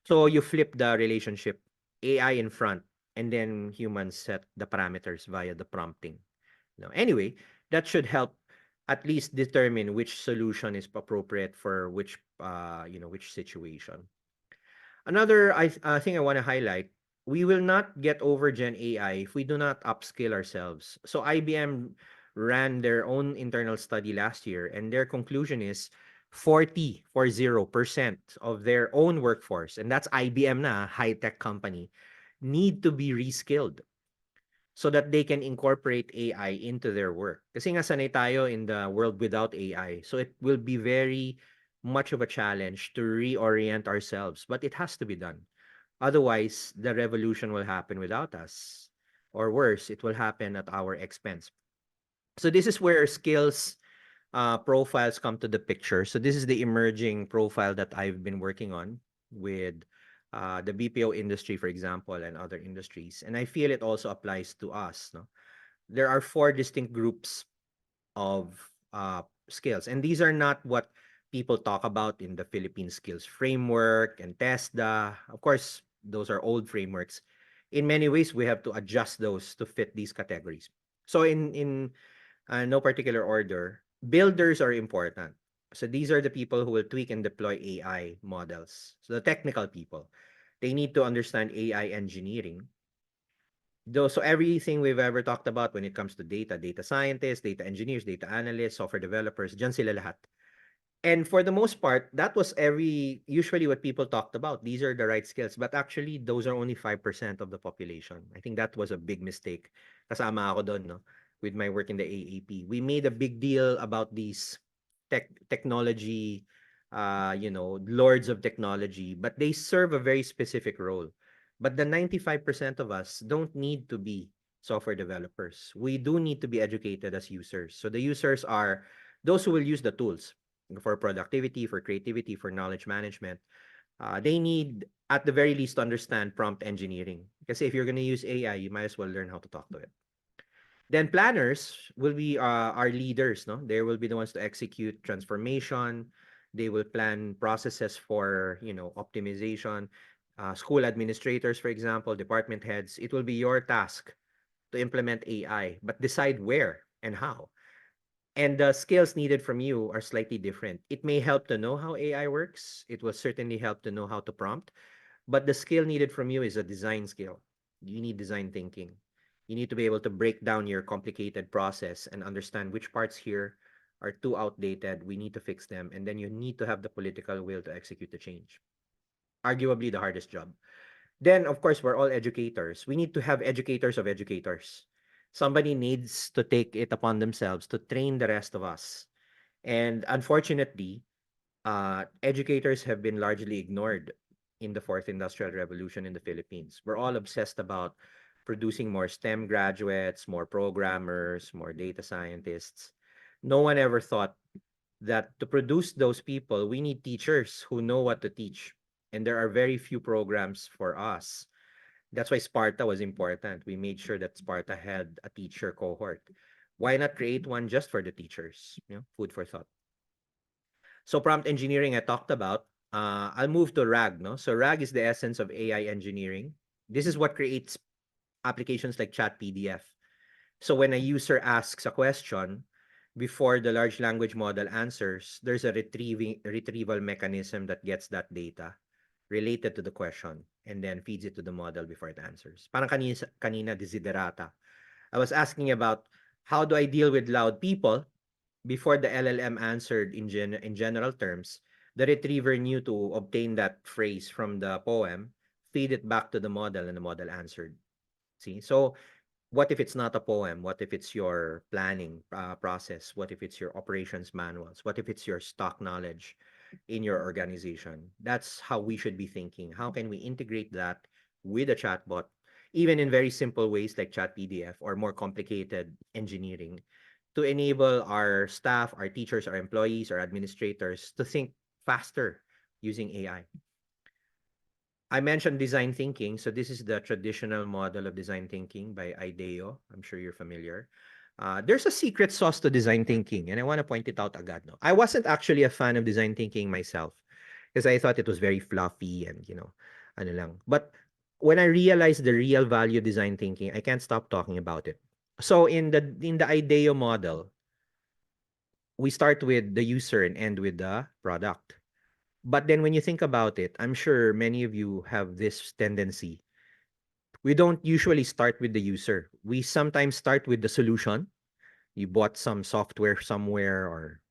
So you flip the relationship, AI in front, and then humans set the parameters via the prompting. No. Anyway, that should help at least determine which solution is appropriate for which which situation. Another thing I want to highlight, we will not get over Gen AI if we do not upskill ourselves. So IBM ran their own internal study last year, and their conclusion is 40% of their own workforce, and that's IBM na, high-tech company, need to be reskilled so that they can incorporate AI into their work. Kasi nga sanay tayo in the world without AI. So it will be very much of a challenge to reorient ourselves, but it has to be done. Otherwise, the revolution will happen without us. Or worse, it will happen at our expense. So this is where skills profiles come to the picture. So this is the emerging profile that I've been working on with the BPO industry, for example, and other industries. And I feel it also applies to us. No? There are 4 distinct groups of skills. And these are not what people talk about in the Philippine Skills Framework and TESDA. Of course, those are old frameworks. In many ways, we have to adjust those to fit these categories. So in no particular order, builders are important. So these are the people who will tweak and deploy AI models. So the technical people, they need to understand AI engineering. So everything we've ever talked about when it comes to data scientists, data engineers, data analysts, software developers, dyan sila lahat. And for the most part, that was usually what people talked about. These are the right skills. But actually, those are only 5% of the population. I think that was a big mistake. Kasama ako doon, no? With my work in the AAP. We made a big deal about these technology, lords of technology, but they serve a very specific role. But the 95% of us don't need to be software developers. We do need to be educated as users. So the users are those who will use the tools for productivity, for creativity, for knowledge management. They need, at the very least, to understand prompt engineering. Because if you're going to use AI, you might as well learn how to talk to it. Then planners will be our leaders, no? They will be the ones to execute transformation. They will plan processes for, optimization. School administrators, for example, department heads, it will be your task to implement AI, but decide where and how. And the skills needed from you are slightly different. It may help to know how AI works. It will certainly help to know how to prompt. But the skill needed from you is a design skill. You need design thinking. You need to be able to break down your complicated process and understand which parts here are too outdated. We need to fix them. And then you need to have the political will to execute the change. Arguably the hardest job. Then, of course, we're all educators. We need to have educators of educators. Somebody needs to take it upon themselves to train the rest of us. And unfortunately, educators have been largely ignored in the fourth industrial revolution in the Philippines. We're all obsessed about producing more STEM graduates, more programmers, more data scientists. No one ever thought that to produce those people, we need teachers who know what to teach. And there are very few programs for us. That's why Sparta was important. We made sure that Sparta had a teacher cohort. Why not create one just for the teachers? Food for thought. So prompt engineering I talked about. I'll move to RAG, no? So RAG is the essence of AI engineering. This is what creates applications like Chat PDF. So when a user asks a question, before the large language model answers, there's a retrieval mechanism that gets that data related to the question and then feeds it to the model before it answers. Parang kanina desiderata. I was asking about how do I deal with loud people before the LLM answered in general terms. The retriever knew to obtain that phrase from the poem, feed it back to the model, and the model answered. See, so what if it's not a poem? What if it's your planning process? What if it's your operations manuals? What if it's your stock knowledge in your organization? That's how we should be thinking. How can we integrate that with a chatbot, even in very simple ways like chat PDF or more complicated engineering, to enable our staff, our teachers, our employees, our administrators to think faster using AI. I mentioned design thinking. So this is the traditional model of design thinking by IDEO. I'm sure you're familiar. There's a secret sauce to design thinking, and I want to point it out agad. No? I wasn't actually a fan of design thinking myself because I thought it was very fluffy and, ano lang. But when I realized the real value of design thinking, I can't stop talking about it. So in the IDEO model, we start with the user and end with the product. But then when you think about it, I'm sure many of you have this tendency. We don't usually start with the user. We sometimes start with the solution. You bought some software somewhere or,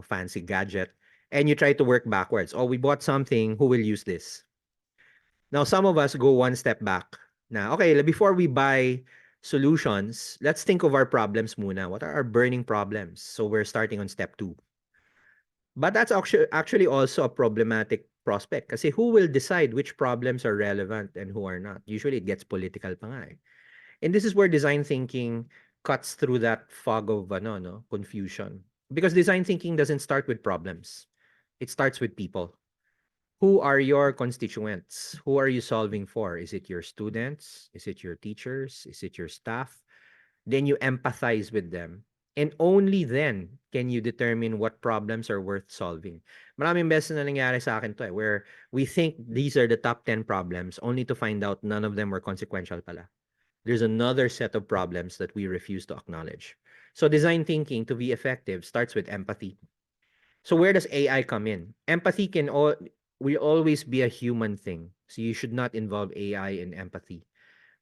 fancy gadget, and you try to work backwards. Oh, we bought something. Who will use this? Now, some of us go one step back. Now, okay, before we buy solutions, let's think of our problems muna. What are our burning problems? So we're starting on step 2. But that's actually also a problematic prospect kasi who will decide which problems are relevant and who are not? Usually it gets political pa nga eh. And this is where design thinking cuts through that fog of confusion. Because design thinking doesn't start with problems. It starts with people. Who are your constituents? Who are you solving for? Is it your students? Is it your teachers? Is it your staff? Then you empathize with them. And only then can you determine what problems are worth solving. Maraming beses na nangyari sa akin to where we think these are the top 10 problems only to find out none of them were consequential pala. There's another set of problems that we refuse to acknowledge. So design thinking to be effective starts with empathy. So where does AI come in? Empathy will always be a human thing. So you should not involve AI in empathy.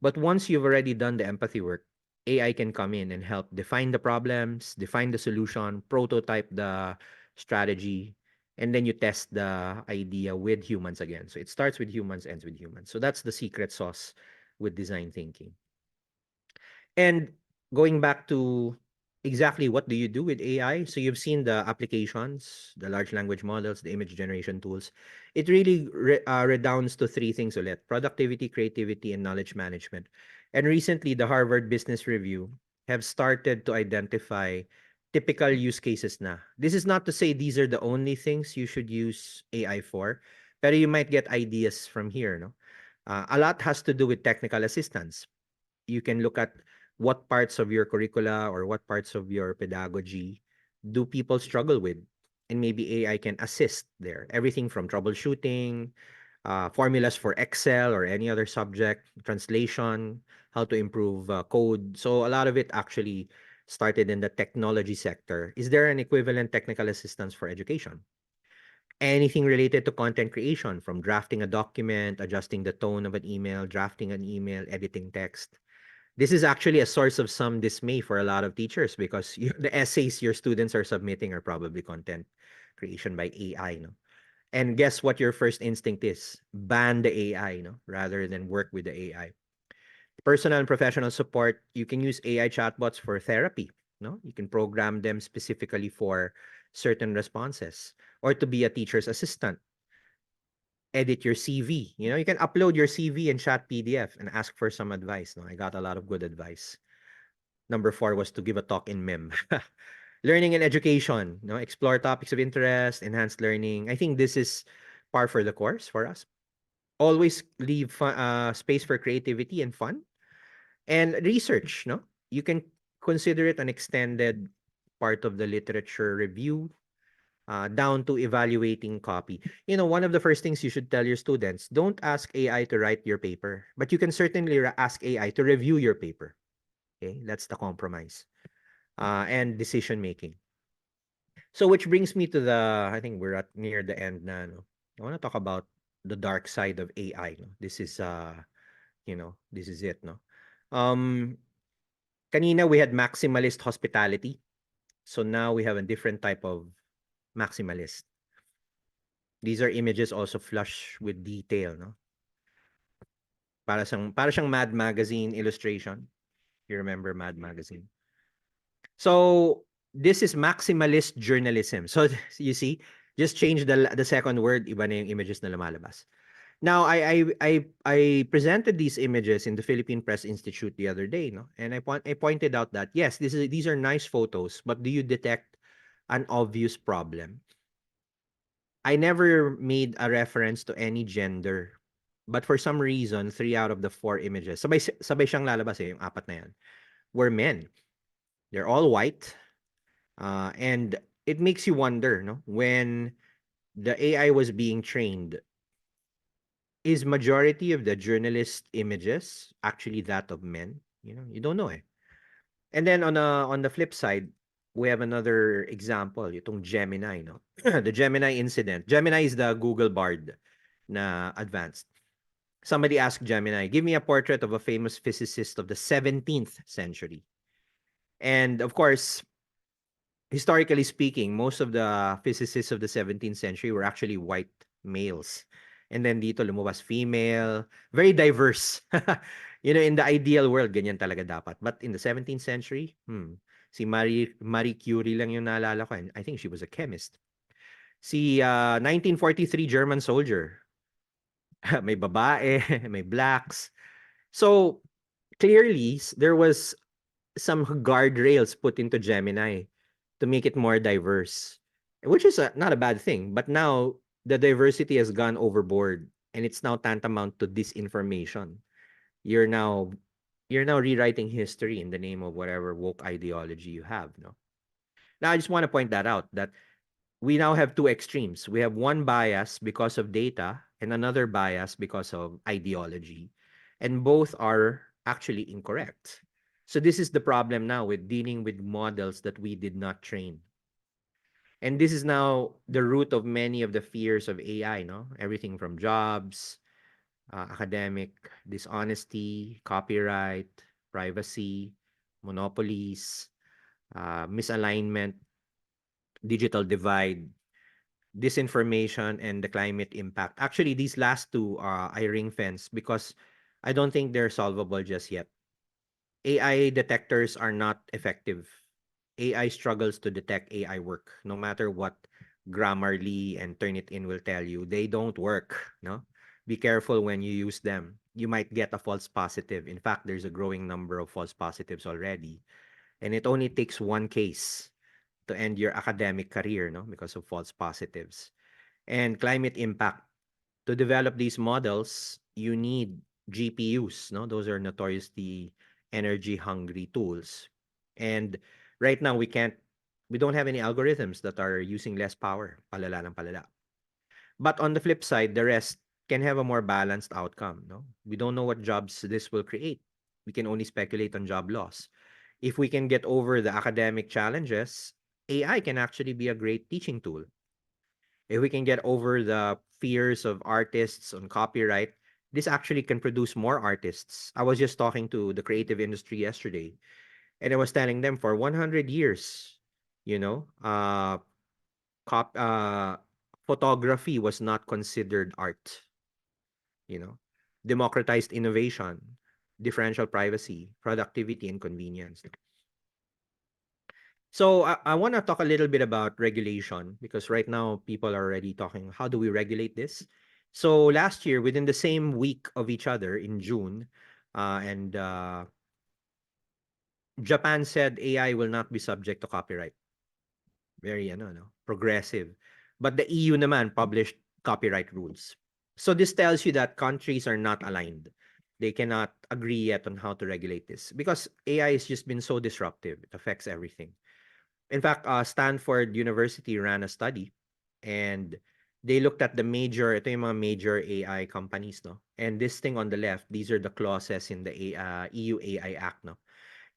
But once you've already done the empathy work, AI can come in and help define the problems, define the solution, prototype the strategy, and then you test the idea with humans again. So it starts with humans, ends with humans. So that's the secret sauce with design thinking. And going back to exactly what do you do with AI? So you've seen the applications, the large language models, the image generation tools. It really redounds to 3 things ulit: productivity, creativity, and knowledge management. And recently, the Harvard Business Review have started to identify typical use cases na. This is not to say these are the only things you should use AI for, pero you might get ideas from here, no? A lot has to do with technical assistance. You can look at what parts of your curricula or what parts of your pedagogy do people struggle with, and maybe AI can assist there. Everything from troubleshooting, formulas for Excel or any other subject, translation, how to improve code. So a lot of it actually started in the technology sector. Is there an equivalent technical assistance for education? Anything related to content creation, from drafting a document, adjusting the tone of an email, drafting an email, editing text. This is actually a source of some dismay for a lot of teachers because the essays your students are submitting are probably content creation by AI, no? And guess what your first instinct is? Ban the AI, no? Rather than work with the AI. Personal and professional support, you can use AI chatbots for therapy, no? You can program them specifically for certain responses or to be a teacher's assistant. Edit your CV. You can upload your CV in chat PDF and ask for some advice. No, I got a lot of good advice. Number 4 was to give a talk in MEM. Learning and education, explore topics of interest, enhanced learning. I think this is par for the course for us. Always leave space for creativity and fun. And research, no? You can consider it an extended part of the literature review. down to evaluating copy. One of the first things you should tell your students, don't ask AI to write your paper, but you can certainly ask AI to review your paper. Okay, that's the compromise. And decision making. So which brings me to I think we're at near the end na, no? I want to talk about the dark side of AI. No? This is this is it, no? Um, Kanina we had maximalist hospitality. So now we have a different type of maximalist. These are images also flush with detail, no? Para siyang Mad Magazine illustration. You remember Mad Magazine? So this is maximalist journalism. So you see, just change the second word, iba na yung images na lumalabas. Now I presented these images in the Philippine Press Institute the other day, no? And I pointed out that yes, these are nice photos, but do you detect an obvious problem? I never made a reference to any gender. But for some reason, 3 out of the 4 images, sabay siyang lalabas yung 4 na yan, were men. They're all white. And it makes you wonder, no? When the AI was being trained, is majority of the journalist images actually that of men? You don't know eh. And then on the flip side, we have another example, itong Gemini, no? The Gemini incident. Gemini is the Google Bard na advanced. Somebody asked Gemini, give me a portrait of a famous physicist of the 17th century. And of course, historically speaking, most of the physicists of the 17th century were actually white males. And then dito lumabas female, very diverse. In the ideal world, ganyan talaga dapat. But in the 17th century, si Marie Curie lang yung naalala ko. And I think she was a chemist. Si 1943 German soldier. May babae, may blacks. So clearly, there was some guardrails put into Gemini to make it more diverse, which is not a bad thing. But now the diversity has gone overboard, and it's now tantamount to disinformation. You're now rewriting history in the name of whatever woke ideology you have. No. Now I just want to point that out that we now have two extremes. We have one bias because of data and another bias because of ideology. And both are actually incorrect. So this is the problem now with dealing with models that we did not train. And this is now the root of many of the fears of AI, no? Everything from jobs, academic dishonesty, copyright, privacy, monopolies, misalignment, digital divide, disinformation, and the climate impact. Actually, these last two I ring fence because I don't think they're solvable just yet. AI detectors are not effective. AI struggles to detect AI work, no matter what Grammarly and Turnitin will tell you. They don't work. No, be careful when you use them. You might get a false positive. In fact, there's a growing number of false positives already, and it only takes one case to end your academic career, no, because of false positives. And climate impact. To develop these models, you need GPUs, no? Those are notoriously energy hungry tools. And right now we don't have any algorithms that are using less power. Palala ng palala. But on the flip side, the rest can have a more balanced outcome, no? We don't know what jobs this will create. We can only speculate on job loss. If we can get over the academic challenges, AI can actually be a great teaching tool. If we can get over the fears of artists on copyright, this actually can produce more artists. I was just talking to the creative industry yesterday, and I was telling them for 100 years, you know, photography was not considered art. Democratized innovation, differential privacy, productivity, and convenience. So I want to talk a little bit about regulation because right now people are already talking, how do we regulate this? So last year, within the same week of each other in June, and Japan said AI will not be subject to copyright. Very progressive. But the EU naman published copyright rules. So this tells you that countries are not aligned. They cannot agree yet on how to regulate this because AI has just been so disruptive. It affects everything. In fact, Stanford University ran a study And they looked at ito yung mga major AI companies, no? And this thing on the left, these are the clauses in the EU AI Act, no?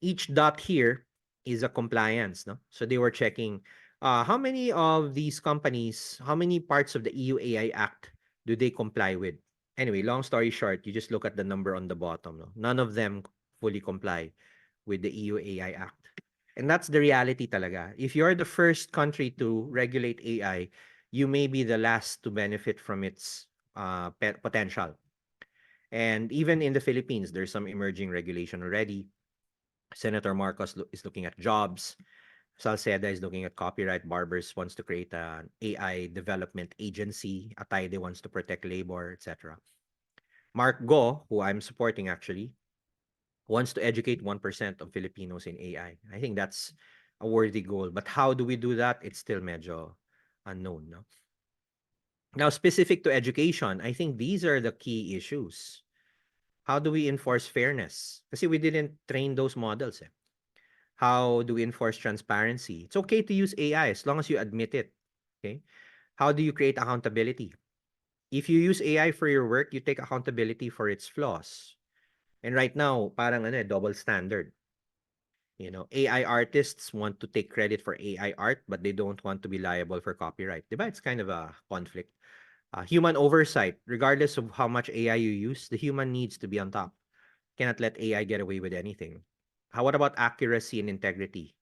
Each dot here is a compliance, no? So they were checking how many of these companies, how many parts of the EU AI Act do they comply with? Anyway, long story short, you just look at the number on the bottom, no? None of them fully comply with the EU AI Act. And that's the reality talaga. If you're the first country to regulate AI, you may be the last to benefit from its potential. And even in the Philippines, there's some emerging regulation already. Senator Marcos is looking at jobs. Salceda is looking at copyright. Barbers wants to create an AI development agency. Ataide wants to protect labor, etc. Mark Go, who I'm supporting actually, wants to educate 1% of Filipinos in AI. I think that's a worthy goal. But how do we do that? It's still medyo unknown. No? Now, specific to education, I think these are the key issues. How do we enforce fairness? Kasi we didn't train those models. Eh. How do we enforce transparency? It's okay to use AI as long as you admit it. Okay. How do you create accountability? If you use AI for your work, you take accountability for its flaws. And right now, parang double standard. You know, AI artists want to take credit for AI art, but they don't want to be liable for copyright. Diba? It's kind of a conflict. Human oversight, regardless of how much AI you use, the human needs to be on top. Cannot let AI get away with anything. What about accuracy and integrity?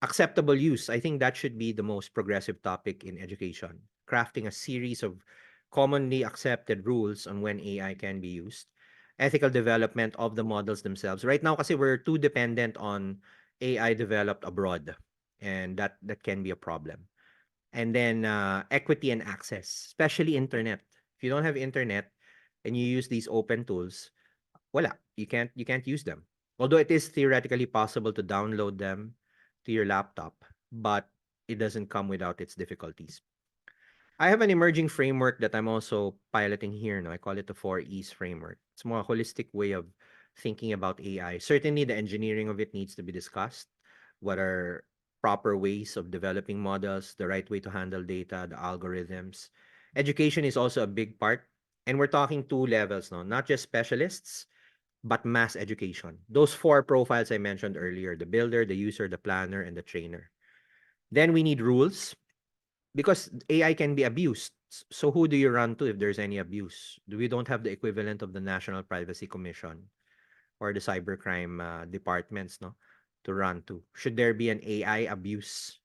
Acceptable use, I think that should be the most progressive topic in education. Crafting a series of commonly accepted rules on when AI can be used. Ethical development of the models themselves. Right now, kasi we're too dependent on AI developed abroad, and that can be a problem. And then equity and access, especially internet. If you don't have internet and you use these open tools, wala, you can't use them. Although it is theoretically possible to download them to your laptop, but it doesn't come without its difficulties. I have an emerging framework that I'm also piloting here. No, I call it the 4 E's framework. It's more a holistic way of thinking about AI. Certainly, the engineering of it needs to be discussed. What are proper ways of developing models, the right way to handle data, the algorithms. Education is also a big part. And we're talking 2 levels, no? Not just specialists, but mass education. Those 4 profiles I mentioned earlier, the builder, the user, the planner, and the trainer. Then we need rules because AI can be abused. So who do you run to if there's any abuse? We don't have the equivalent of the National Privacy Commission or the cybercrime departments, no, to run to. Should there be an AI abuse,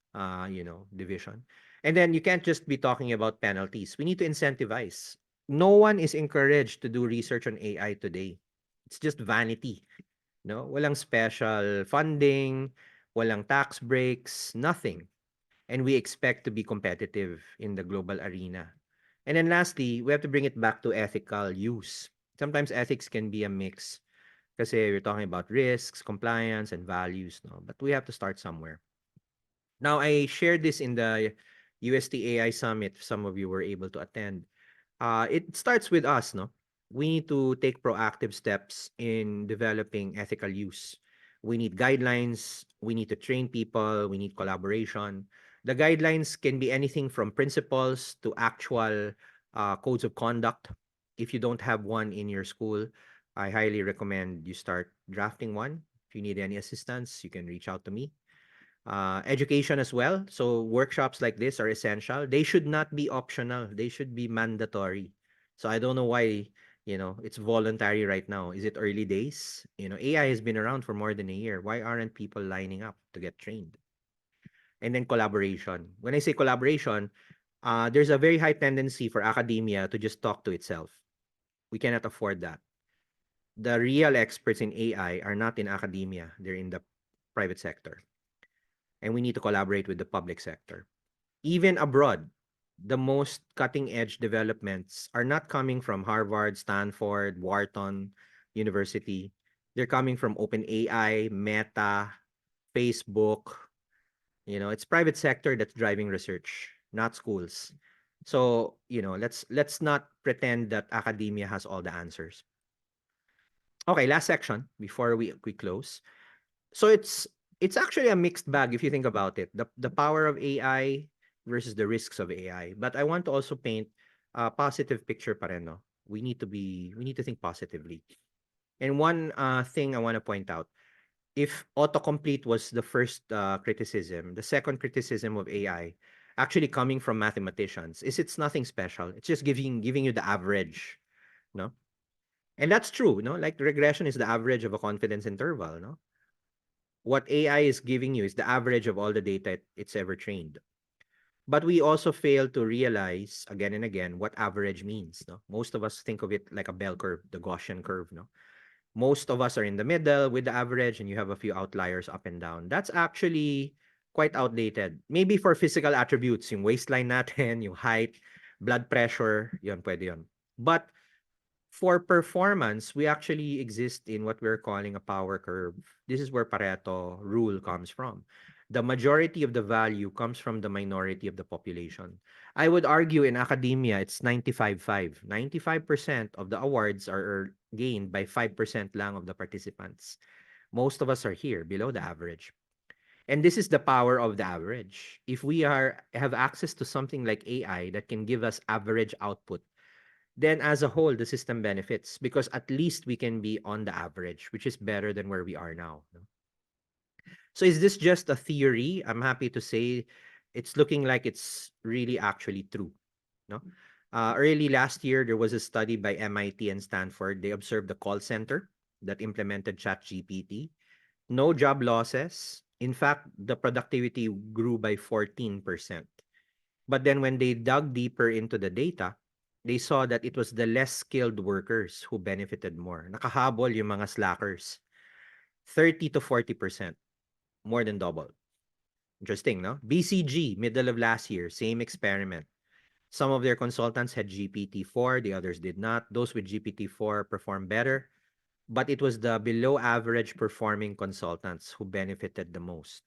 division? And then you can't just be talking about penalties. We need to incentivize. No one is encouraged to do research on AI today. It's just vanity. No, walang special funding, walang tax breaks, nothing. And we expect to be competitive in the global arena. And then lastly, we have to bring it back to ethical use. Sometimes ethics can be a mix kasi we're talking about risks, compliance, and values, no? But we have to start somewhere. Now, I shared this in the UST AI Summit. Some of you were able to attend. It starts with us, no? We need to take proactive steps in developing ethical use. We need guidelines. We need to train people. We need collaboration. The guidelines can be anything from principles to actual codes of conduct. If you don't have one in your school, I highly recommend you start drafting one. If you need any assistance, you can reach out to me. Education as well. So workshops like this are essential. They should not be optional. They should be mandatory. So I don't know why, it's voluntary right now. Is it early days? AI has been around for more than a year. Why aren't people lining up to get trained? And then collaboration. When I say collaboration, there's a very high tendency for academia to just talk to itself. We cannot afford that. The real experts in AI are not in academia. They're in the private sector. And we need to collaborate with the public sector. Even abroad, the most cutting-edge developments are not coming from Harvard, Stanford, Wharton University. They're coming from OpenAI, Meta, Facebook. It's private sector that's driving research, not schools. So, let's not pretend that academia has all the answers. Okay, last section before we close. So it's actually a mixed bag if you think about it. The power of AI versus the risks of AI. But I want to also paint a positive picture pa rin, no? We need to think positively. And one thing I want to point out, if autocomplete was the first criticism, the second criticism of AI, actually coming from mathematicians, is it's nothing special. It's just giving you the average, no? And that's true, no? Like regression is the average of a confidence interval, no? What AI is giving you is the average of all the data it's ever trained. But we also fail to realize again and again what average means, no? Most of us think of it like a bell curve, the Gaussian curve, no? Most of us are in the middle with the average and you have a few outliers up and down. That's actually quite outdated. Maybe for physical attributes, yung waistline natin, yung height, blood pressure, yun, pwede yun. But for performance, we actually exist in what we're calling a power curve. This is where Pareto rule comes from. The majority of the value comes from the minority of the population. I would argue in academia, it's 95-5. 95% of the awards are gained by 5% lang of the participants. Most of us are here, below the average. And this is the power of the average. If we have access to something like AI that can give us average output, then as a whole, the system benefits because at least we can be on the average, which is better than where we are now. No? So is this just a theory? I'm happy to say it's looking like it's really actually true. No? Early last year, there was a study by MIT and Stanford. They observed the call center that implemented ChatGPT. No job losses. In fact, the productivity grew by 14%. But then when they dug deeper into the data, they saw that it was the less skilled workers who benefited more. Nakahabol yung mga slackers. 30 to 40%. More than double. Interesting, no? BCG, middle of last year, same experiment. Some of their consultants had GPT-4, the others did not. Those with GPT-4 performed better, but it was the below average performing consultants who benefited the most.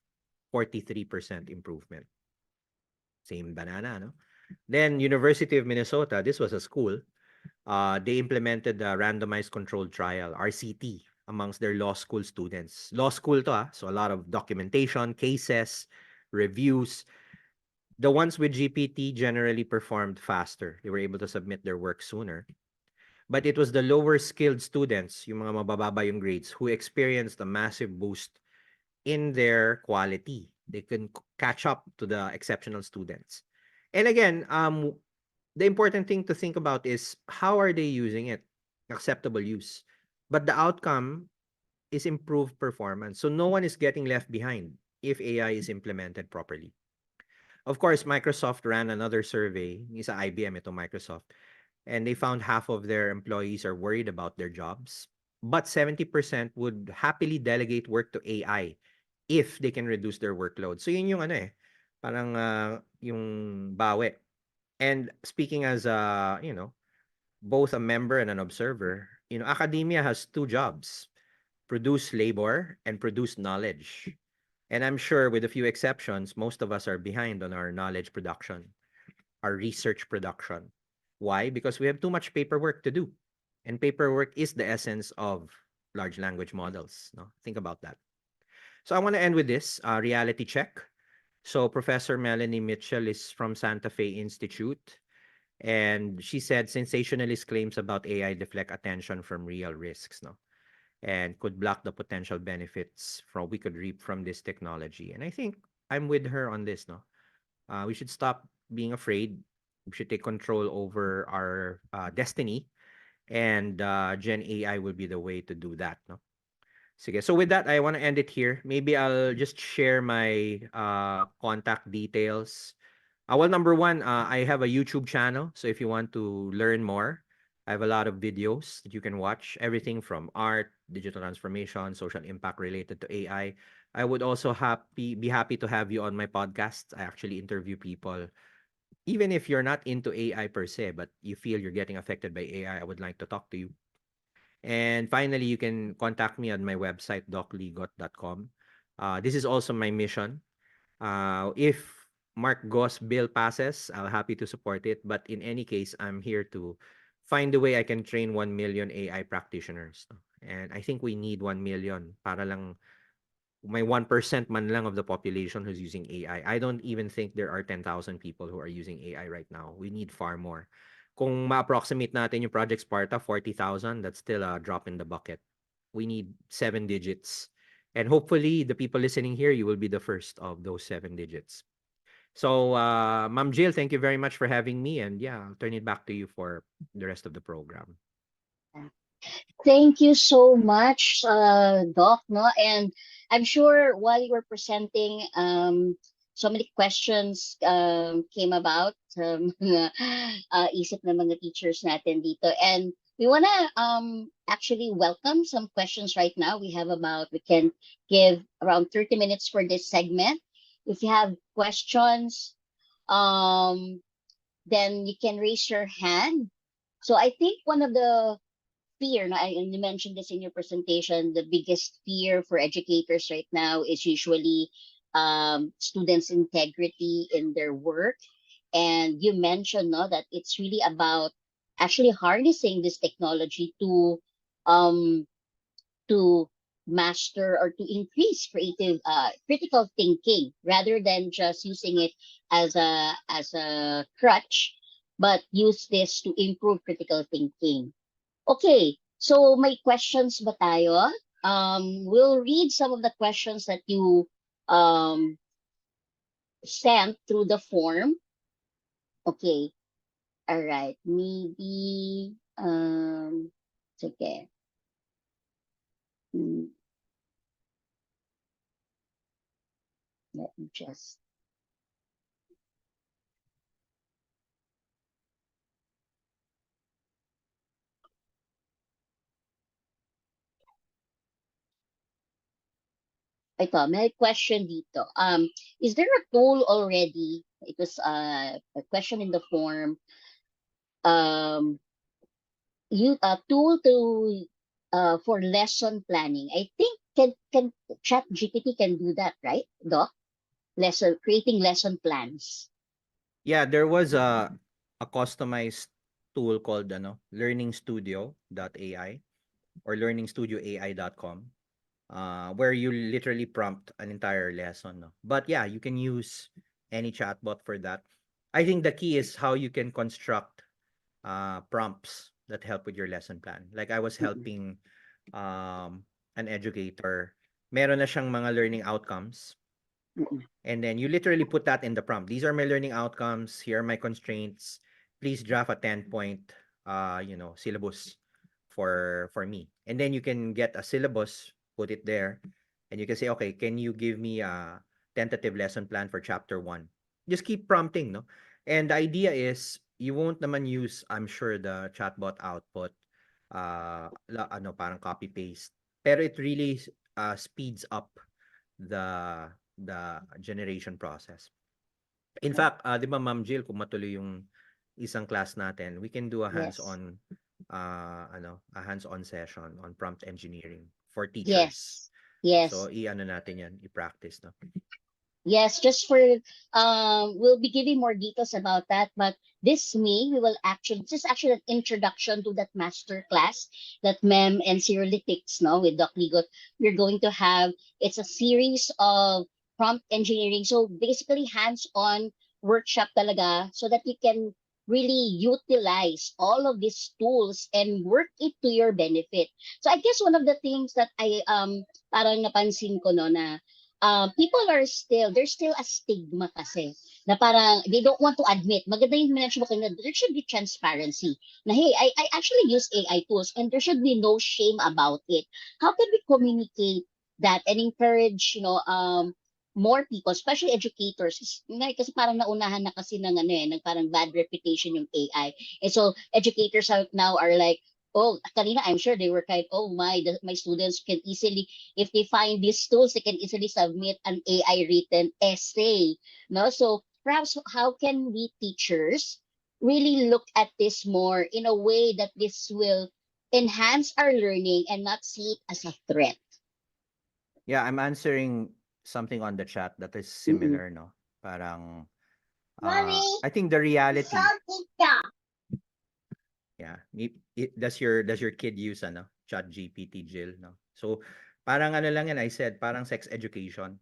43% improvement. Same banana, no? Then University of Minnesota, this was a school. They implemented a randomized controlled trial, RCT, amongst their law school students. Law school to, so a lot of documentation, cases, reviews. The ones with GPT generally performed faster. They were able to submit their work sooner. But it was the lower skilled students, yung mga mabababa yung grades, who experienced a massive boost in their quality. They can catch up to the exceptional students. And again, the important thing to think about is how are they using it? Acceptable use. But the outcome is improved performance. So no one is getting left behind if AI is implemented properly. Of course, Microsoft ran another survey. Isa IBM, ito Microsoft. And they found half of their employees are worried about their jobs. But 70% would happily delegate work to AI if they can reduce their workload. So yun yung ano eh, parang yung bawi. And speaking as a, both a member and an observer, academia has two jobs: produce labor and produce knowledge. And I'm sure with a few exceptions, most of us are behind on our knowledge production, our research production. Why? Because we have too much paperwork to do. And paperwork is the essence of large language models. No? Think about that. So I want to end with this reality check. So Professor Melanie Mitchell is from Santa Fe Institute. And she said sensationalist claims about AI deflect attention from real risks, no? And could block the potential benefits from we could reap from this technology. And I think I'm with her on this, no? We should stop being afraid. We should take control over our destiny. And Gen AI will be the way to do that, no? Sige. So with that, I want to end it here. Maybe I'll just share my contact details. Well, number one, I have a YouTube channel. So if you want to learn more, I have a lot of videos that you can watch. Everything from art, digital transformation, social impact related to AI. I would also be happy to have you on my podcast. I actually interview people. Even if you're not into AI per se, but you feel you're getting affected by AI, I would like to talk to you. And finally, you can contact me on my website, docligot.com. This is also my mission. If Mark Goss bill passes, I'll happy to support it. But in any case, I'm here to find a way I can train 1 million AI practitioners. And I think we need 1 million para lang may 1% man lang of the population who's using AI. I don't even think there are 10,000 people who are using AI right now. We need far more. Kung ma-approximate natin yung Project Sparta, 40,000, that's still a drop in the bucket. We need 7 digits. And hopefully, the people listening here, you will be the first of those 7 digits. So, Ma'am Jill, thank you very much for having me. And yeah, I'll turn it back to you for the rest of the program. Thank you so much, Doc. No, and I'm sure while you were presenting, so many questions came about. Isip ng mga teachers natin dito, and we wanna actually welcome some questions right now. We can give around 30 minutes for this segment. If you have questions, then you can raise your hand. So I think one of the fear, no, and you mentioned this in your presentation, the biggest fear for educators right now is usually students' integrity in their work. And you mentioned, no, that it's really about actually harnessing this technology um, to master or to increase critical thinking rather than just using it as a crutch, but use this to improve critical thinking. Okay, so may questions ba tayo? We'll read some of the questions that you um, sent through the form. Okay, all right. Maybe, sige. Hmm, Let me just. Ito, may question dito. Is there a tool already? It was a question in the form. A tool to for lesson planning. I think can Chat GPT can do that, right, Doc? Creating lesson plans. Yeah, there was a customized tool called learningstudio.ai or learningstudioai.com where you literally prompt an entire lesson. No? But yeah, you can use any chatbot for that. I think the key is how you can construct prompts that help with your lesson plan. Like I was helping an educator. Meron na siyang mga learning outcomes. And then you literally put that in the prompt. These are my learning outcomes. Here are my constraints. Please draft a 10-point syllabus for me. And then you can get a syllabus, put it there, and you can say, okay, can you give me a tentative lesson plan for chapter 1? Just keep prompting, no? And the idea is you won't naman use, I'm sure, the chatbot output parang copy paste. Pero it really speeds up the generation process. In fact, 'di ba Ma'am Jill, kung matuloy yung isang class natin, we can do a Yes. hands-on a hands-on session on prompt engineering for Yes. teachers. Yes. So natin 'yan, i-practice, no. Yes, just for we'll be giving more details about that, but this is actually an introduction to that master class that MEM and Cyrilitics, no, with Doc Ligot, we're going to have. It's a series of prompt engineering, so basically hands-on workshop talaga, so that you can really utilize all of these tools and work it to your benefit. So I guess one of the things that I parang napansin ko, no, na people there's still a stigma kasi na parang they don't want to admit. Maganda yung mention mo kanina, there should be transparency na hey, I actually use AI tools and there should be no shame about it. How can we communicate that and encourage more people, especially educators, kasi parang naunahan na kasi ng parang bad reputation yung AI. And so educators now are like, oh, kanina I'm sure they were kind, oh my students can easily, if they find these tools, they can easily submit an AI written essay. No, so perhaps how can we teachers really look at this more in a way that this will enhance our learning and not see it as a threat? Yeah, I'm answering something on the chat that is similar, no. Parang I think the reality. Yeah, does your kid use Chat GPT, Jill, no? So Parang ano lang yan, I said, parang sex education.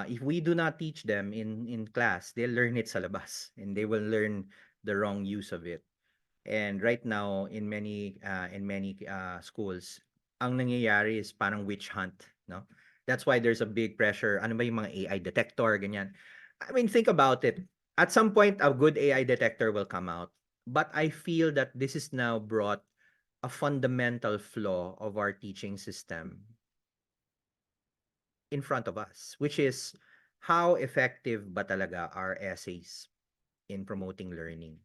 If we do not teach them in class, they'll learn it sa labas and they will learn the wrong use of it. And right now in many schools, ang nangyayari is parang witch hunt, no? That's why there's a big pressure. Ano ba yung mga AI detector ganyan? I mean, think about it. At some point a good AI detector will come out. But I feel that this is now brought a fundamental flaw of our teaching system in front of us, which is how effective ba talaga are essays in promoting learning,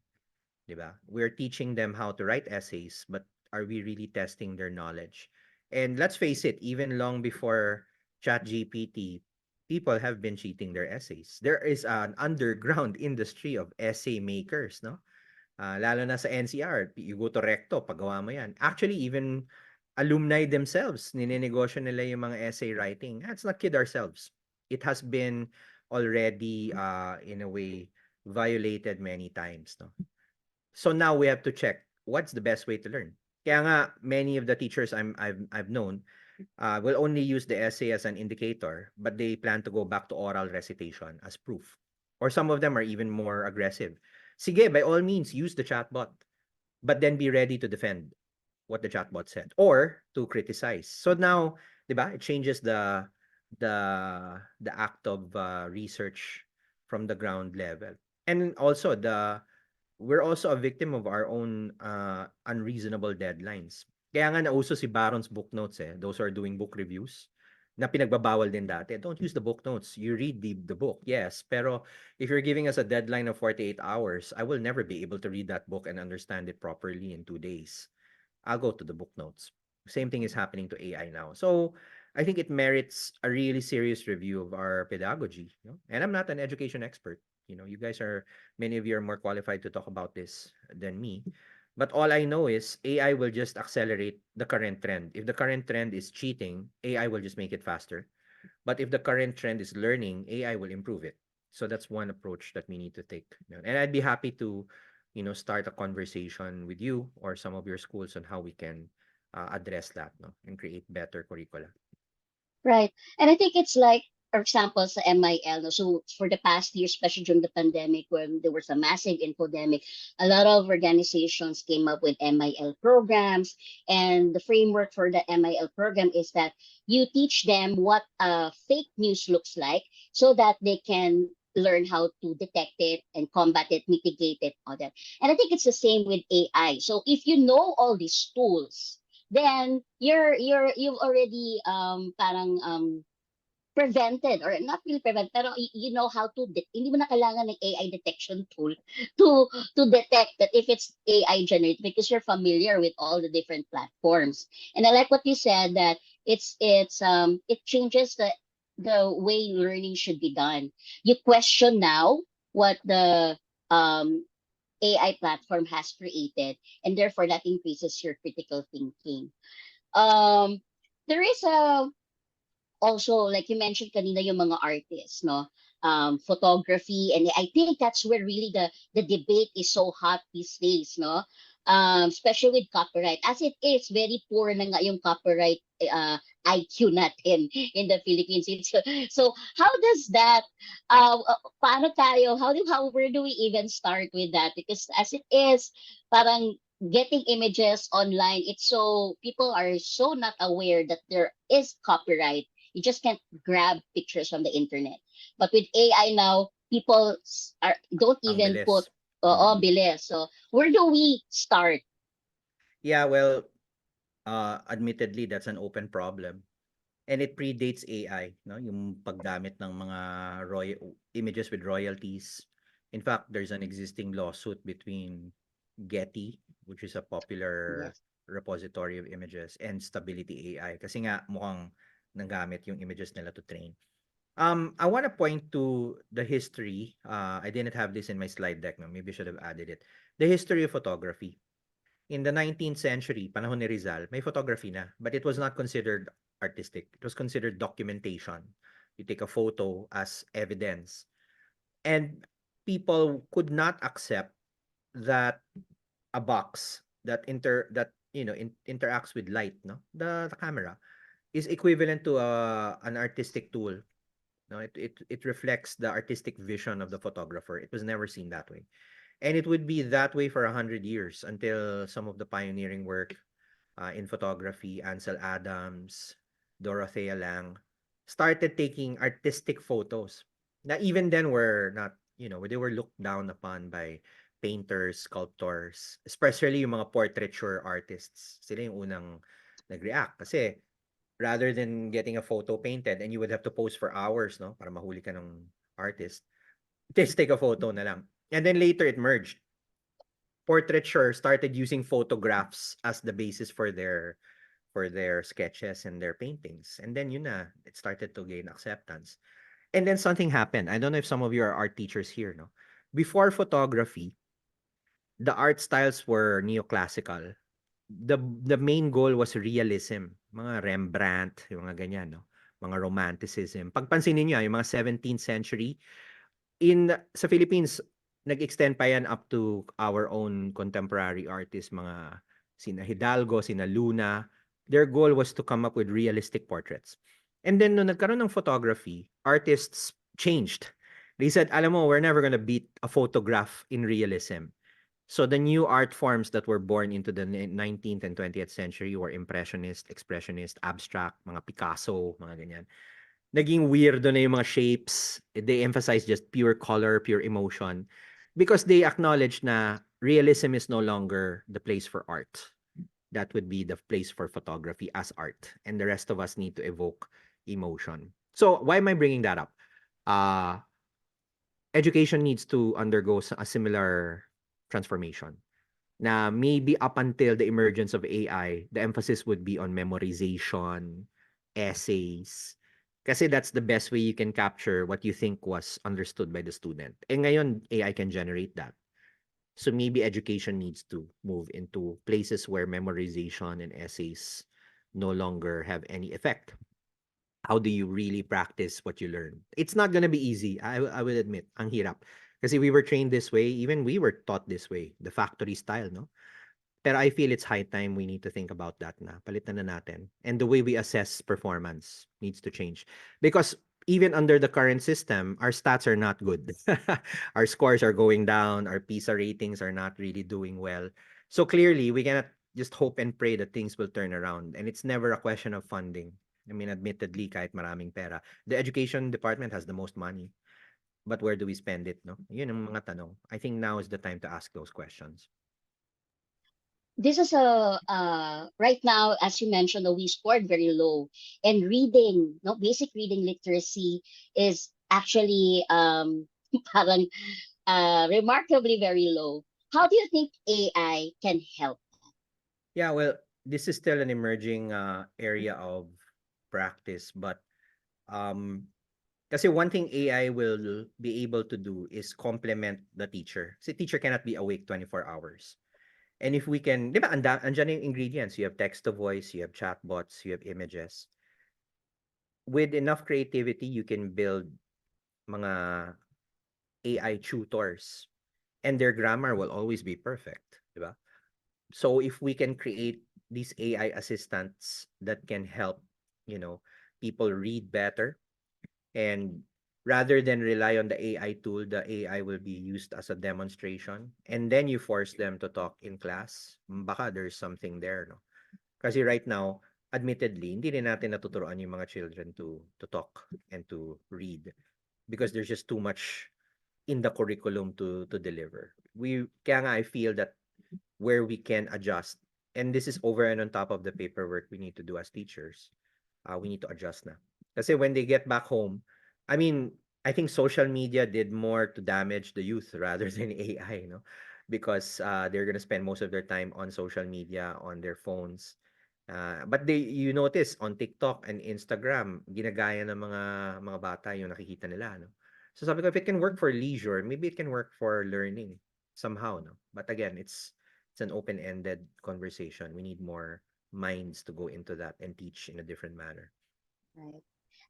'di ba? We're teaching them how to write essays, but are we really testing their knowledge? And let's face it, even long before ChatGPT, people have been cheating their essays. There is an underground industry of essay makers, no? Lalo na sa NCR, you go to Recto, paggawa mo yan. Actually, even alumni themselves, nininegosyo nila yung mga essay writing. Let's not kid ourselves. It has been already, in a way, violated many times. No? So now we have to check what's the best way to learn. Kaya nga, many of the teachers I've known will only use the essay as an indicator, but they plan to go back to oral recitation as proof. Or some of them are even more aggressive. Sige, by all means, use the chatbot, but then be ready to defend what the chatbot said or to criticize. So now, diba, it changes the the act of research from the ground level. And also we're also a victim of our own unreasonable deadlines. Kaya nga nauso si Baron's book notes those who are doing book reviews na pinagbabawal din dati. Don't use the book notes. You read the book, yes. Pero if you're giving us a deadline of 48 hours, I will never be able to read that book and understand it properly in 2 days. I'll go to the book notes. Same thing is happening to AI now. So I think it merits a really serious review of our pedagogy. And I'm not an education expert. You guys are, many of you are more qualified to talk about this than me. But all I know is AI will just accelerate the current trend. If the current trend is cheating, AI will just make it faster. But if the current trend is learning, AI will improve it. So that's one approach that we need to take. And I'd be happy to, start a conversation with you or some of your schools on how we can address that, no, and create better curricula. Right. And I think it's like, for example, sa MIL, no? So for the past year, especially during the pandemic, when there was a massive infodemic, a lot of organizations came up with MIL programs. And the framework for the MIL program is that you teach them what fake news looks like so that they can learn how to detect it and combat it, mitigate it, all that. And I think it's the same with AI. So if you know all these tools, then you've already parang prevented or not really prevent pero you know how to hindi mo na kailangan ng AI detection tool to detect that if it's AI generated because you're familiar with all the different platforms. And I like what you said that it changes the way learning should be done. You question now what the um AI platform has created, and therefore that increases your critical thinking. Um, there is a also like you mentioned kanina yung mga artists, no? Photography, and I think that's where really the debate is so hot these days, no? Especially with copyright, as it is very poor na nga yung copyright IQ natin in the Philippines. So how does that paano tayo where do we even start with that, because as it is parang getting images online, it's so people are so not aware that there is copyright. You just can't grab pictures from the internet. But with AI now, people don't Ang even put bilis. bilis. So where do we start? Yeah, well, admittedly, that's an open problem. And it predates AI, no? Yung paggamit ng mga images with royalties. In fact, there's an existing lawsuit between Getty, which is a popular Yes. repository of images, and Stability AI. Kasi nga mukhang nanggamit yung images nila to train. I want to point to the history. I didn't have this in my slide deck. No? Maybe I should have added it. The history of photography. In the 19th century, panahon ni Rizal, may photography na, but it was not considered artistic. It was considered documentation. You take a photo as evidence. And people could not accept that a box that interacts with light, no, the camera, is equivalent to an artistic tool. No, it reflects the artistic vision of the photographer. It was never seen that way. And it would be that way for 100 years until some of the pioneering work in photography, Ansel Adams, Dorothea Lang, started taking artistic photos. Now, even then, were not, they were looked down upon by painters, sculptors, especially yung mga portraiture artists. Sila yung unang nag-react kasi rather than getting a photo painted and you would have to pose for hours, no, para mahuli ka ng artist, just take a photo na lang. And then later it merged. Portraiture started using photographs as the basis for their sketches and their paintings. And then yun na, it started to gain acceptance. And then something happened. I don't know if some of you are art teachers here, no? Before photography, the art styles were neoclassical. The main goal was realism. Mga Rembrandt, yung mga ganyan, no? Mga romanticism. Pagpansinin niyo, yung mga 17th century, sa Philippines, nag-extend pa yan up to our own contemporary artists, mga sina Hidalgo, sina Luna. Their goal was to come up with realistic portraits. And then, nung nagkaroon ng photography, artists changed. They said, alam mo, we're never gonna beat a photograph in realism. So the new art forms that were born into the 19th and 20th century were Impressionist, Expressionist, Abstract, mga Picasso, mga ganyan. Naging weirdo na yung mga shapes. They emphasize just pure color, pure emotion. Because they acknowledge na realism is no longer the place for art. That would be the place for photography as art. And the rest of us need to evoke emotion. So why am I bringing that up? Education needs to undergo a similar transformation. Na maybe up until the emergence of AI, the emphasis would be on memorization, essays. Kasi that's the best way you can capture what you think was understood by the student. And ngayon, AI can generate that. So maybe education needs to move into places where memorization and essays no longer have any effect. How do you really practice what you learn? It's not gonna be easy. I will admit, ang hirap. Kasi we were trained this way, even we were taught this way, the factory style, no? Pero I feel it's high time we need to think about that na. Palitan na natin. And the way we assess performance needs to change. Because even under the current system, our stats are not good. Our scores are going down. Our PISA ratings are not really doing well. So clearly, we cannot just hope and pray that things will turn around. And it's never a question of funding. I mean, admittedly, kahit maraming pera. The education department has the most money. But where do we spend it, no? Yun ang mga tanong. I think now is the time to ask those questions. This is right now, as you mentioned, we scored very low, and reading, no, basic reading literacy is actually parang remarkably very low. How do you think AI can help? Yeah, well, this is still an emerging area of practice, but kasi one thing AI will be able to do is complement the teacher. Kasi teacher cannot be awake 24 hours. And if we can, di ba, andyan yung ingredients. You have text to voice, you have chatbots, you have images. With enough creativity, you can build mga AI tutors. And their grammar will always be perfect, di ba? So if we can create these AI assistants that can help, people read better, and rather than rely on the AI tool, the AI will be used as a demonstration, and then you force them to talk in class, baka there's something there, no? Kasi right now, admittedly, hindi rin natin natuturuan yung mga children to talk and to read because there's just too much in the curriculum to deliver. Kaya nga I feel that where we can adjust, and this is over and on top of the paperwork we need to do as teachers, we need to adjust na. Kasi when they get back home, I mean, I think social media did more to damage the youth rather than AI, because they're gonna spend most of their time on social media, on their phones. But you notice on TikTok and Instagram, ginagaya ng mga bata yung nakikita nila, no? So sabi ko, if it can work for leisure, maybe it can work for learning somehow, no? But again, it's an open-ended conversation. We need more minds to go into that and teach in a different manner. Right.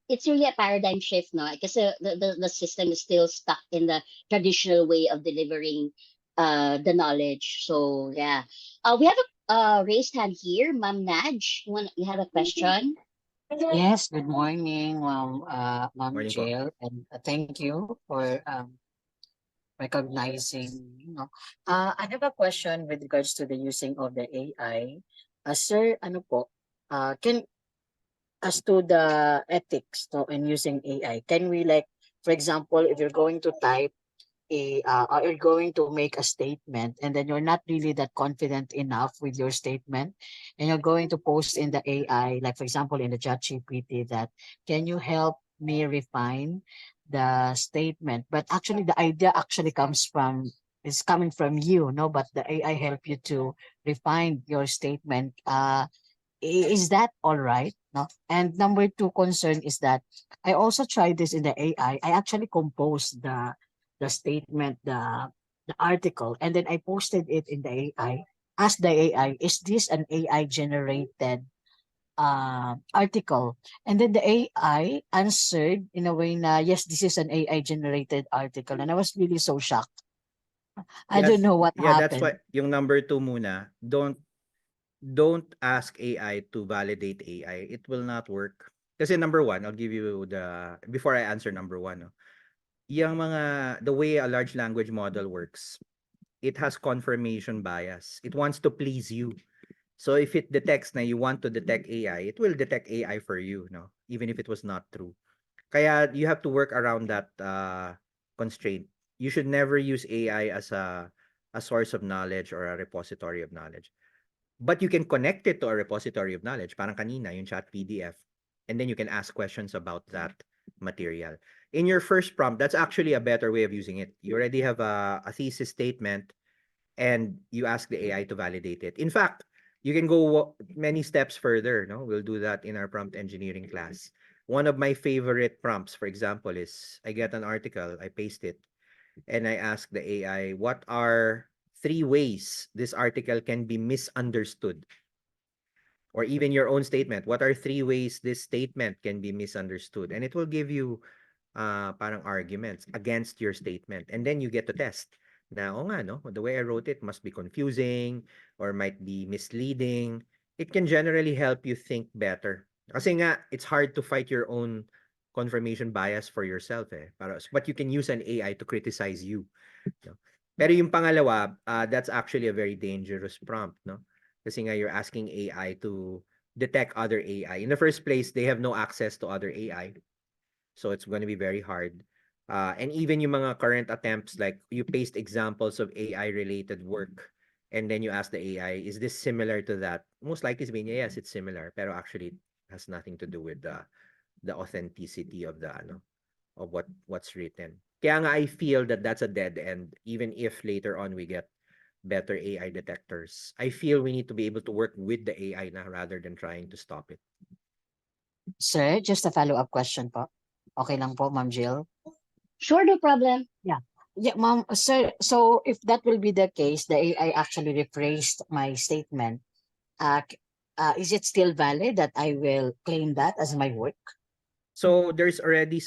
It's really a paradigm shift, no? Kasi the system is still stuck in the traditional way of delivering the knowledge. So yeah, we have a raised hand here, Ma'am Naj. You have a question? Yes, good morning, Ma'am Morning po. Jill, and thank you for recognizing, I have a question with regards to the using of the AI. Sir, ano po, can as to the ethics no, in using AI, can we like, for example, if you're going to type or you're going to make a statement and then you're not really that confident enough with your statement and you're going to post in the AI, like for example in the chat GPT that can you help me refine the statement? But actually the idea actually comes from is coming from you, no? But the AI help you to refine your statement. Is that all right? No. And number two concern is that I also tried this in the AI. I actually composed the statement, the article, and then I posted it in the AI. Ask the AI, is this an AI generated article? And then the AI answered in a way na yes, this is an AI generated article, and I was really so shocked. I Yeah, don't know what yeah, that's happened. why yung number 2 muna, don't ask AI to validate AI. It will not work. Kasi number 1, I'll give you the before I answer number 1, no. Yung the way a large language model works, it has confirmation bias. It wants to please you. So if it detects na you want to detect AI, it will detect AI for you, no? Even if it was not true. Kaya you have to work around that constraint. You should never use AI as a source of knowledge or a repository of knowledge. But you can connect it to a repository of knowledge, parang kanina, yung chat PDF, and then you can ask questions about that material. In your first prompt, that's actually a better way of using it. You already have a thesis statement, and you ask the AI to validate it. In fact, you can go many steps further. No, we'll do that in our prompt engineering class. One of my favorite prompts, for example, is I get an article, I paste it, and I ask the AI, what are 3 ways this article can be misunderstood? Or even your own statement, what are 3 ways this statement can be misunderstood? And it will give you parang arguments against your statement. And then you get to test. Na, oh nga, no? The way I wrote it must be confusing or might be misleading. It can generally help you think better. Kasi nga, it's hard to fight your own confirmation bias for yourself eh. But you can use an AI to criticize you. No? Pero yung pangalawa, that's actually a very dangerous prompt, no? Kasi nga you're asking AI to detect other AI. In the first place, they have no access to other AI. So it's going to be very hard. And even yung mga current attempts, like you paste examples of AI-related work, and then you ask the AI, is this similar to that? Most likely sabihin niya, yes, it's similar. Pero actually, it has nothing to do with the authenticity of of what's written. Kaya nga I feel that that's a dead end, even if later on we get better AI detectors. I feel we need to be able to work with the AI na rather than trying to stop it. Sir, just a follow-up question po. Okay lang po, Ma'am Jill? Sure, no problem. Yeah, ma'am, sir. So if that will be the case, the AI actually rephrased my statement. Is it still valid that I will claim that as my work? So there's already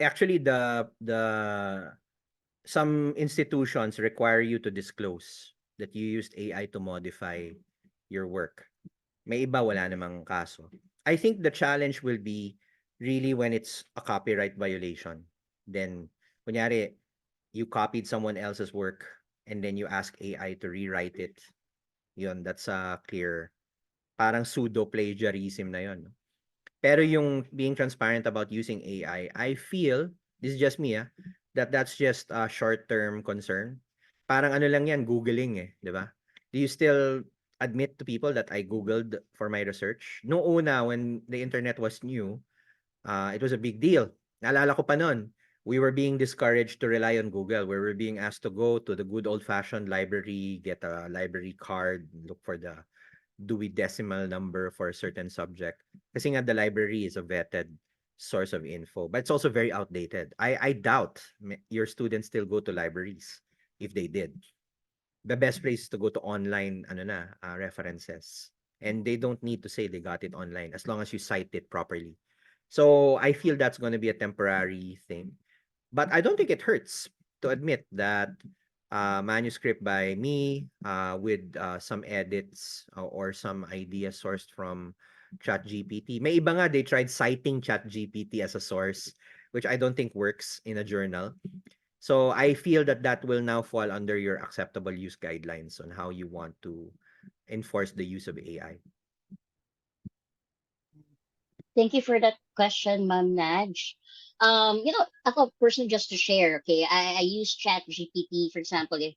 actually some institutions require you to disclose that you used AI to modify your work. May iba wala namang kaso. I think the challenge will be really when it's a copyright violation. Then, kunyari, you copied someone else's work and then you ask AI to rewrite it. Yun, that's a clear, parang pseudo plagiarism na yun. Pero yung being transparent about using AI, I feel, this is just me, that's just a short-term concern. Parang ano lang yan, Googling eh, di ba? Do you still admit to people that I Googled for my research? Noong una, when the internet was new, it was a big deal. Naalala ko pa noon, we were being discouraged to rely on Google. We were being asked to go to the good old-fashioned library, get a library card, look for the Dewey Decimal number for a certain subject. Kasi nga the library is a vetted source of info, but it's also very outdated. I doubt your students still go to libraries if they did. The best place is to go to online references. And they don't need to say they got it online as long as you cite it properly. So I feel that's going to be a temporary thing. But I don't think it hurts to admit that manuscript by me with some edits or some ideas sourced from ChatGPT. May iba nga, they tried citing ChatGPT as a source, which I don't think works in a journal. So I feel that that will now fall under your acceptable use guidelines on how you want to enforce the use of AI. Thank you for that question, Ma'am Naj. Ako personally, just to share, okay, I use Chat GPT, for example, if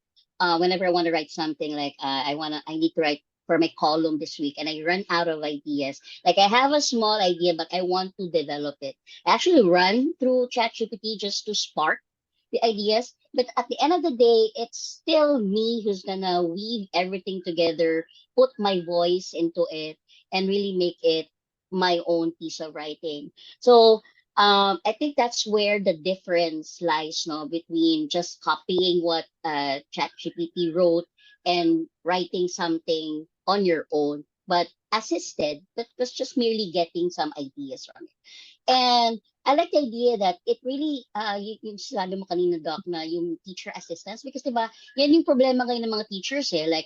whenever I want to write something like I need to write for my column this week and I run out of ideas. Like I have a small idea, but I want to develop it. I actually run through Chat GPT just to spark the ideas. But at the end of the day, it's still me who's gonna weave everything together, put my voice into it, and really make it my own piece of writing. So I think that's where the difference lies, no, between just copying what ChatGPT wrote and writing something on your own, but assisted, but was just merely getting some ideas from it. And I like the idea that it really, yung sinabi mo kanina, Doc, na yung teacher assistance, because diba, yan yung problema ngayon ng mga teachers eh. Like,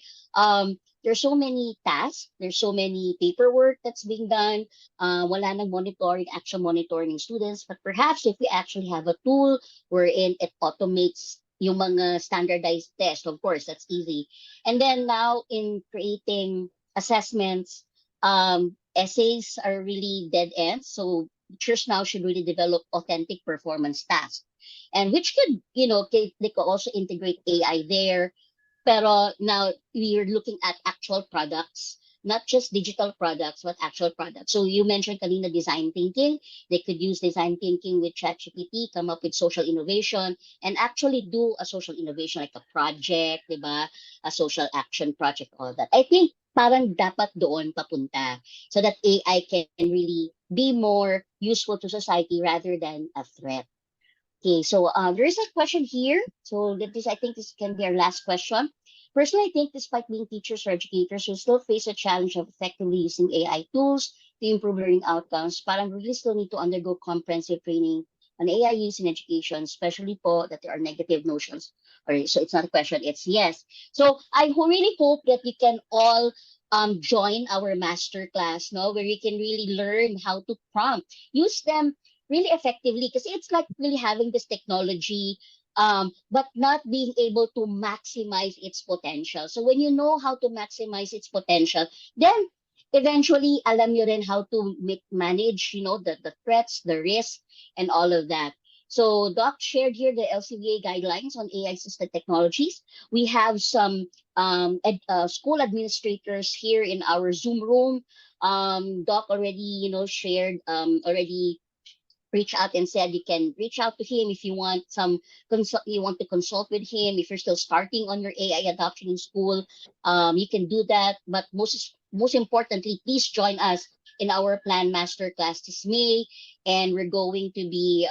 there's so many tasks, there's so many paperwork that's being done, wala nang monitoring, actual monitoring ng students, but perhaps if we actually have a tool wherein it automates yung mga standardized tests, of course, that's easy. And then now in creating assessments, essays are really dead ends. So teachers now should really develop authentic performance tasks. And which could, they could also integrate AI there. Pero now we're looking at actual products, not just digital products, but actual products. So you mentioned kanina design thinking. They could use design thinking with ChatGPT, come up with social innovation, and actually do a social innovation like a project, diba? A social action project, all that. I think parang dapat doon papunta so that AI can really be more useful to society rather than a threat. Okay, so there is a question here. So I think this can be our last question. Personally, I think despite being teachers or educators, we still face a challenge of effectively using AI tools to improve learning outcomes. Parang really still need to undergo comprehensive training on AI use in education, especially po that there are negative notions. Or so it's not a question, it's yes. So I really hope that we can all join our master class, no, where we can really learn how to prompt, use them really effectively, because it's like really having this technology but not being able to maximize its potential. So when you know how to maximize its potential, then eventually alam nyo rin how to manage, the threats, the risk, and all of that. So Doc shared here the LCBA guidelines on AI-assisted technologies. We have some school administrators here in our Zoom room. Doc already, shared, already reach out and said you can reach out to him if you want you want to consult with him if you're still starting on your AI adoption in school. You can do that, but most importantly, please join us in our plan masterclass this May, and we're going to be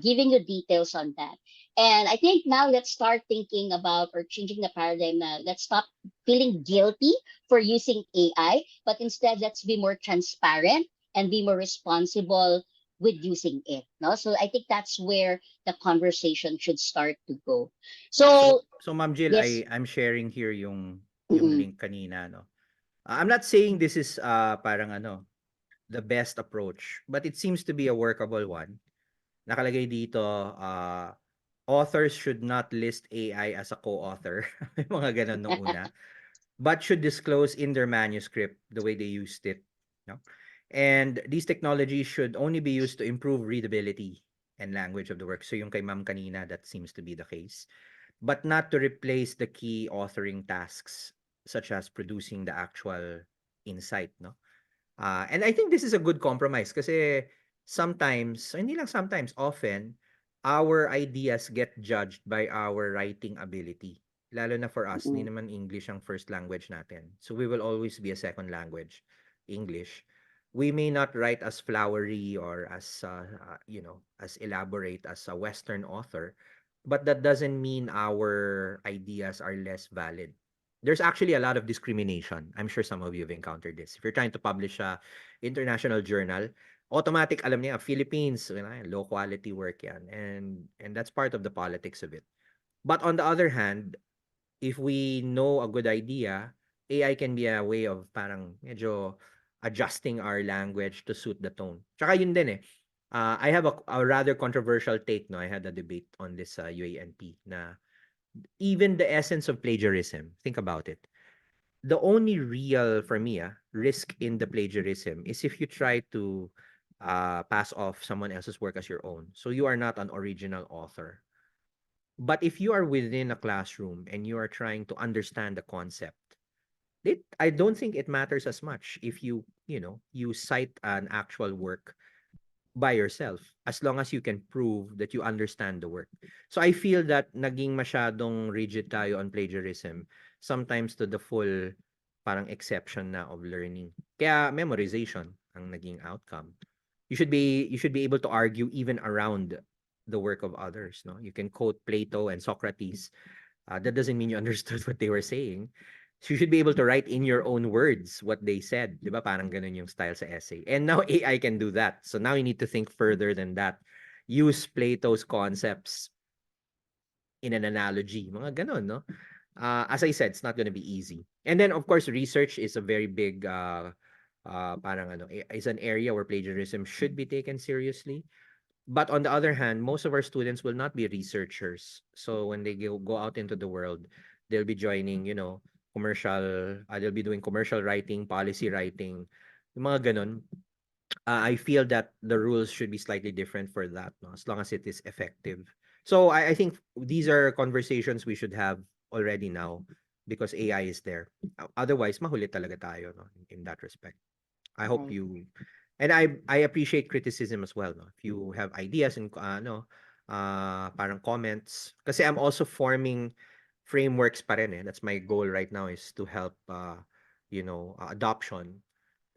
giving you details on that. And I think now let's start thinking about or changing the paradigm. Let's stop feeling guilty for using AI, but instead let's be more transparent and be more responsible with using it. No, so I think that's where the conversation should start to go. So So Ma'am Jill, yes. I'm sharing here yung Mm-mm. link kanina, no. I'm not saying this is parang the best approach, but it seems to be a workable one. Nakalagay dito, authors should not list AI as a co-author. May mga ganun nung una. But should disclose in their manuscript the way they used it. No? And these technologies should only be used to improve readability and language of the work. So yung kay Ma'am kanina, that seems to be the case. But not to replace the key authoring tasks, such as producing the actual insight. No? And I think this is a good compromise kasi sometimes, hindi lang sometimes, often, our ideas get judged by our writing ability. Lalo na for us, hindi Mm-mm. naman English ang first language natin. So we will always be a second language, English. We may not write as flowery or as, as elaborate as a Western author, but that doesn't mean our ideas are less valid. There's actually a lot of discrimination. I'm sure some of you have encountered this. If you're trying to publish a international journal, automatic alam niya Philippines, low quality work yan. And that's part of the politics of it. But on the other hand, if we know a good idea, AI can be a way of parang medyo adjusting our language to suit the tone. Tsaka yun din eh. I have a rather controversial take, no? I had a debate on this UANP na even the essence of plagiarism, think about it. The only real, for me, risk in the plagiarism is if you try to pass off someone else's work as your own. So you are not an original author. But if you are within a classroom and you are trying to understand the concept, I don't think it matters as much if you cite an actual work by yourself as long as you can prove that you understand the work. So I feel that naging masyadong rigid tayo on plagiarism sometimes to the full parang exception na of learning. Kaya memorization ang naging outcome. You should be able to argue even around the work of others, no? You can quote Plato and Socrates. That doesn't mean you understood what they were saying. So you should be able to write in your own words what they said. Di ba? Parang ganun yung style sa essay. And now AI can do that. So now you need to think further than that. Use Plato's concepts in an analogy. Mga ganun, no? As I said, it's not going to be easy. And then, of course, research is a very big, is an area where plagiarism should be taken seriously. But on the other hand, most of our students will not be researchers. So when they go out into the world, they'll be joining, they'll be doing commercial writing, policy writing, yung mga ganun. I feel that the rules should be slightly different for that, no? As long as it is effective. So I think these are conversations we should have already now because AI is there. Otherwise, mahuli talaga tayo, no, in that respect. I hope Right. and I appreciate criticism as well, no? If you have ideas and parang comments, kasi I'm also forming frameworks pa rin eh. That's my goal right now is to help adoption.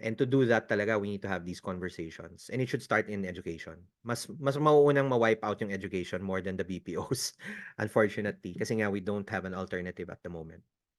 And to do that talaga, we need to have these conversations. And it should start in education. Mas mauunang ma-wipe out yung education more than the BPOs, unfortunately. Kasi nga, we don't have an alternative at the moment.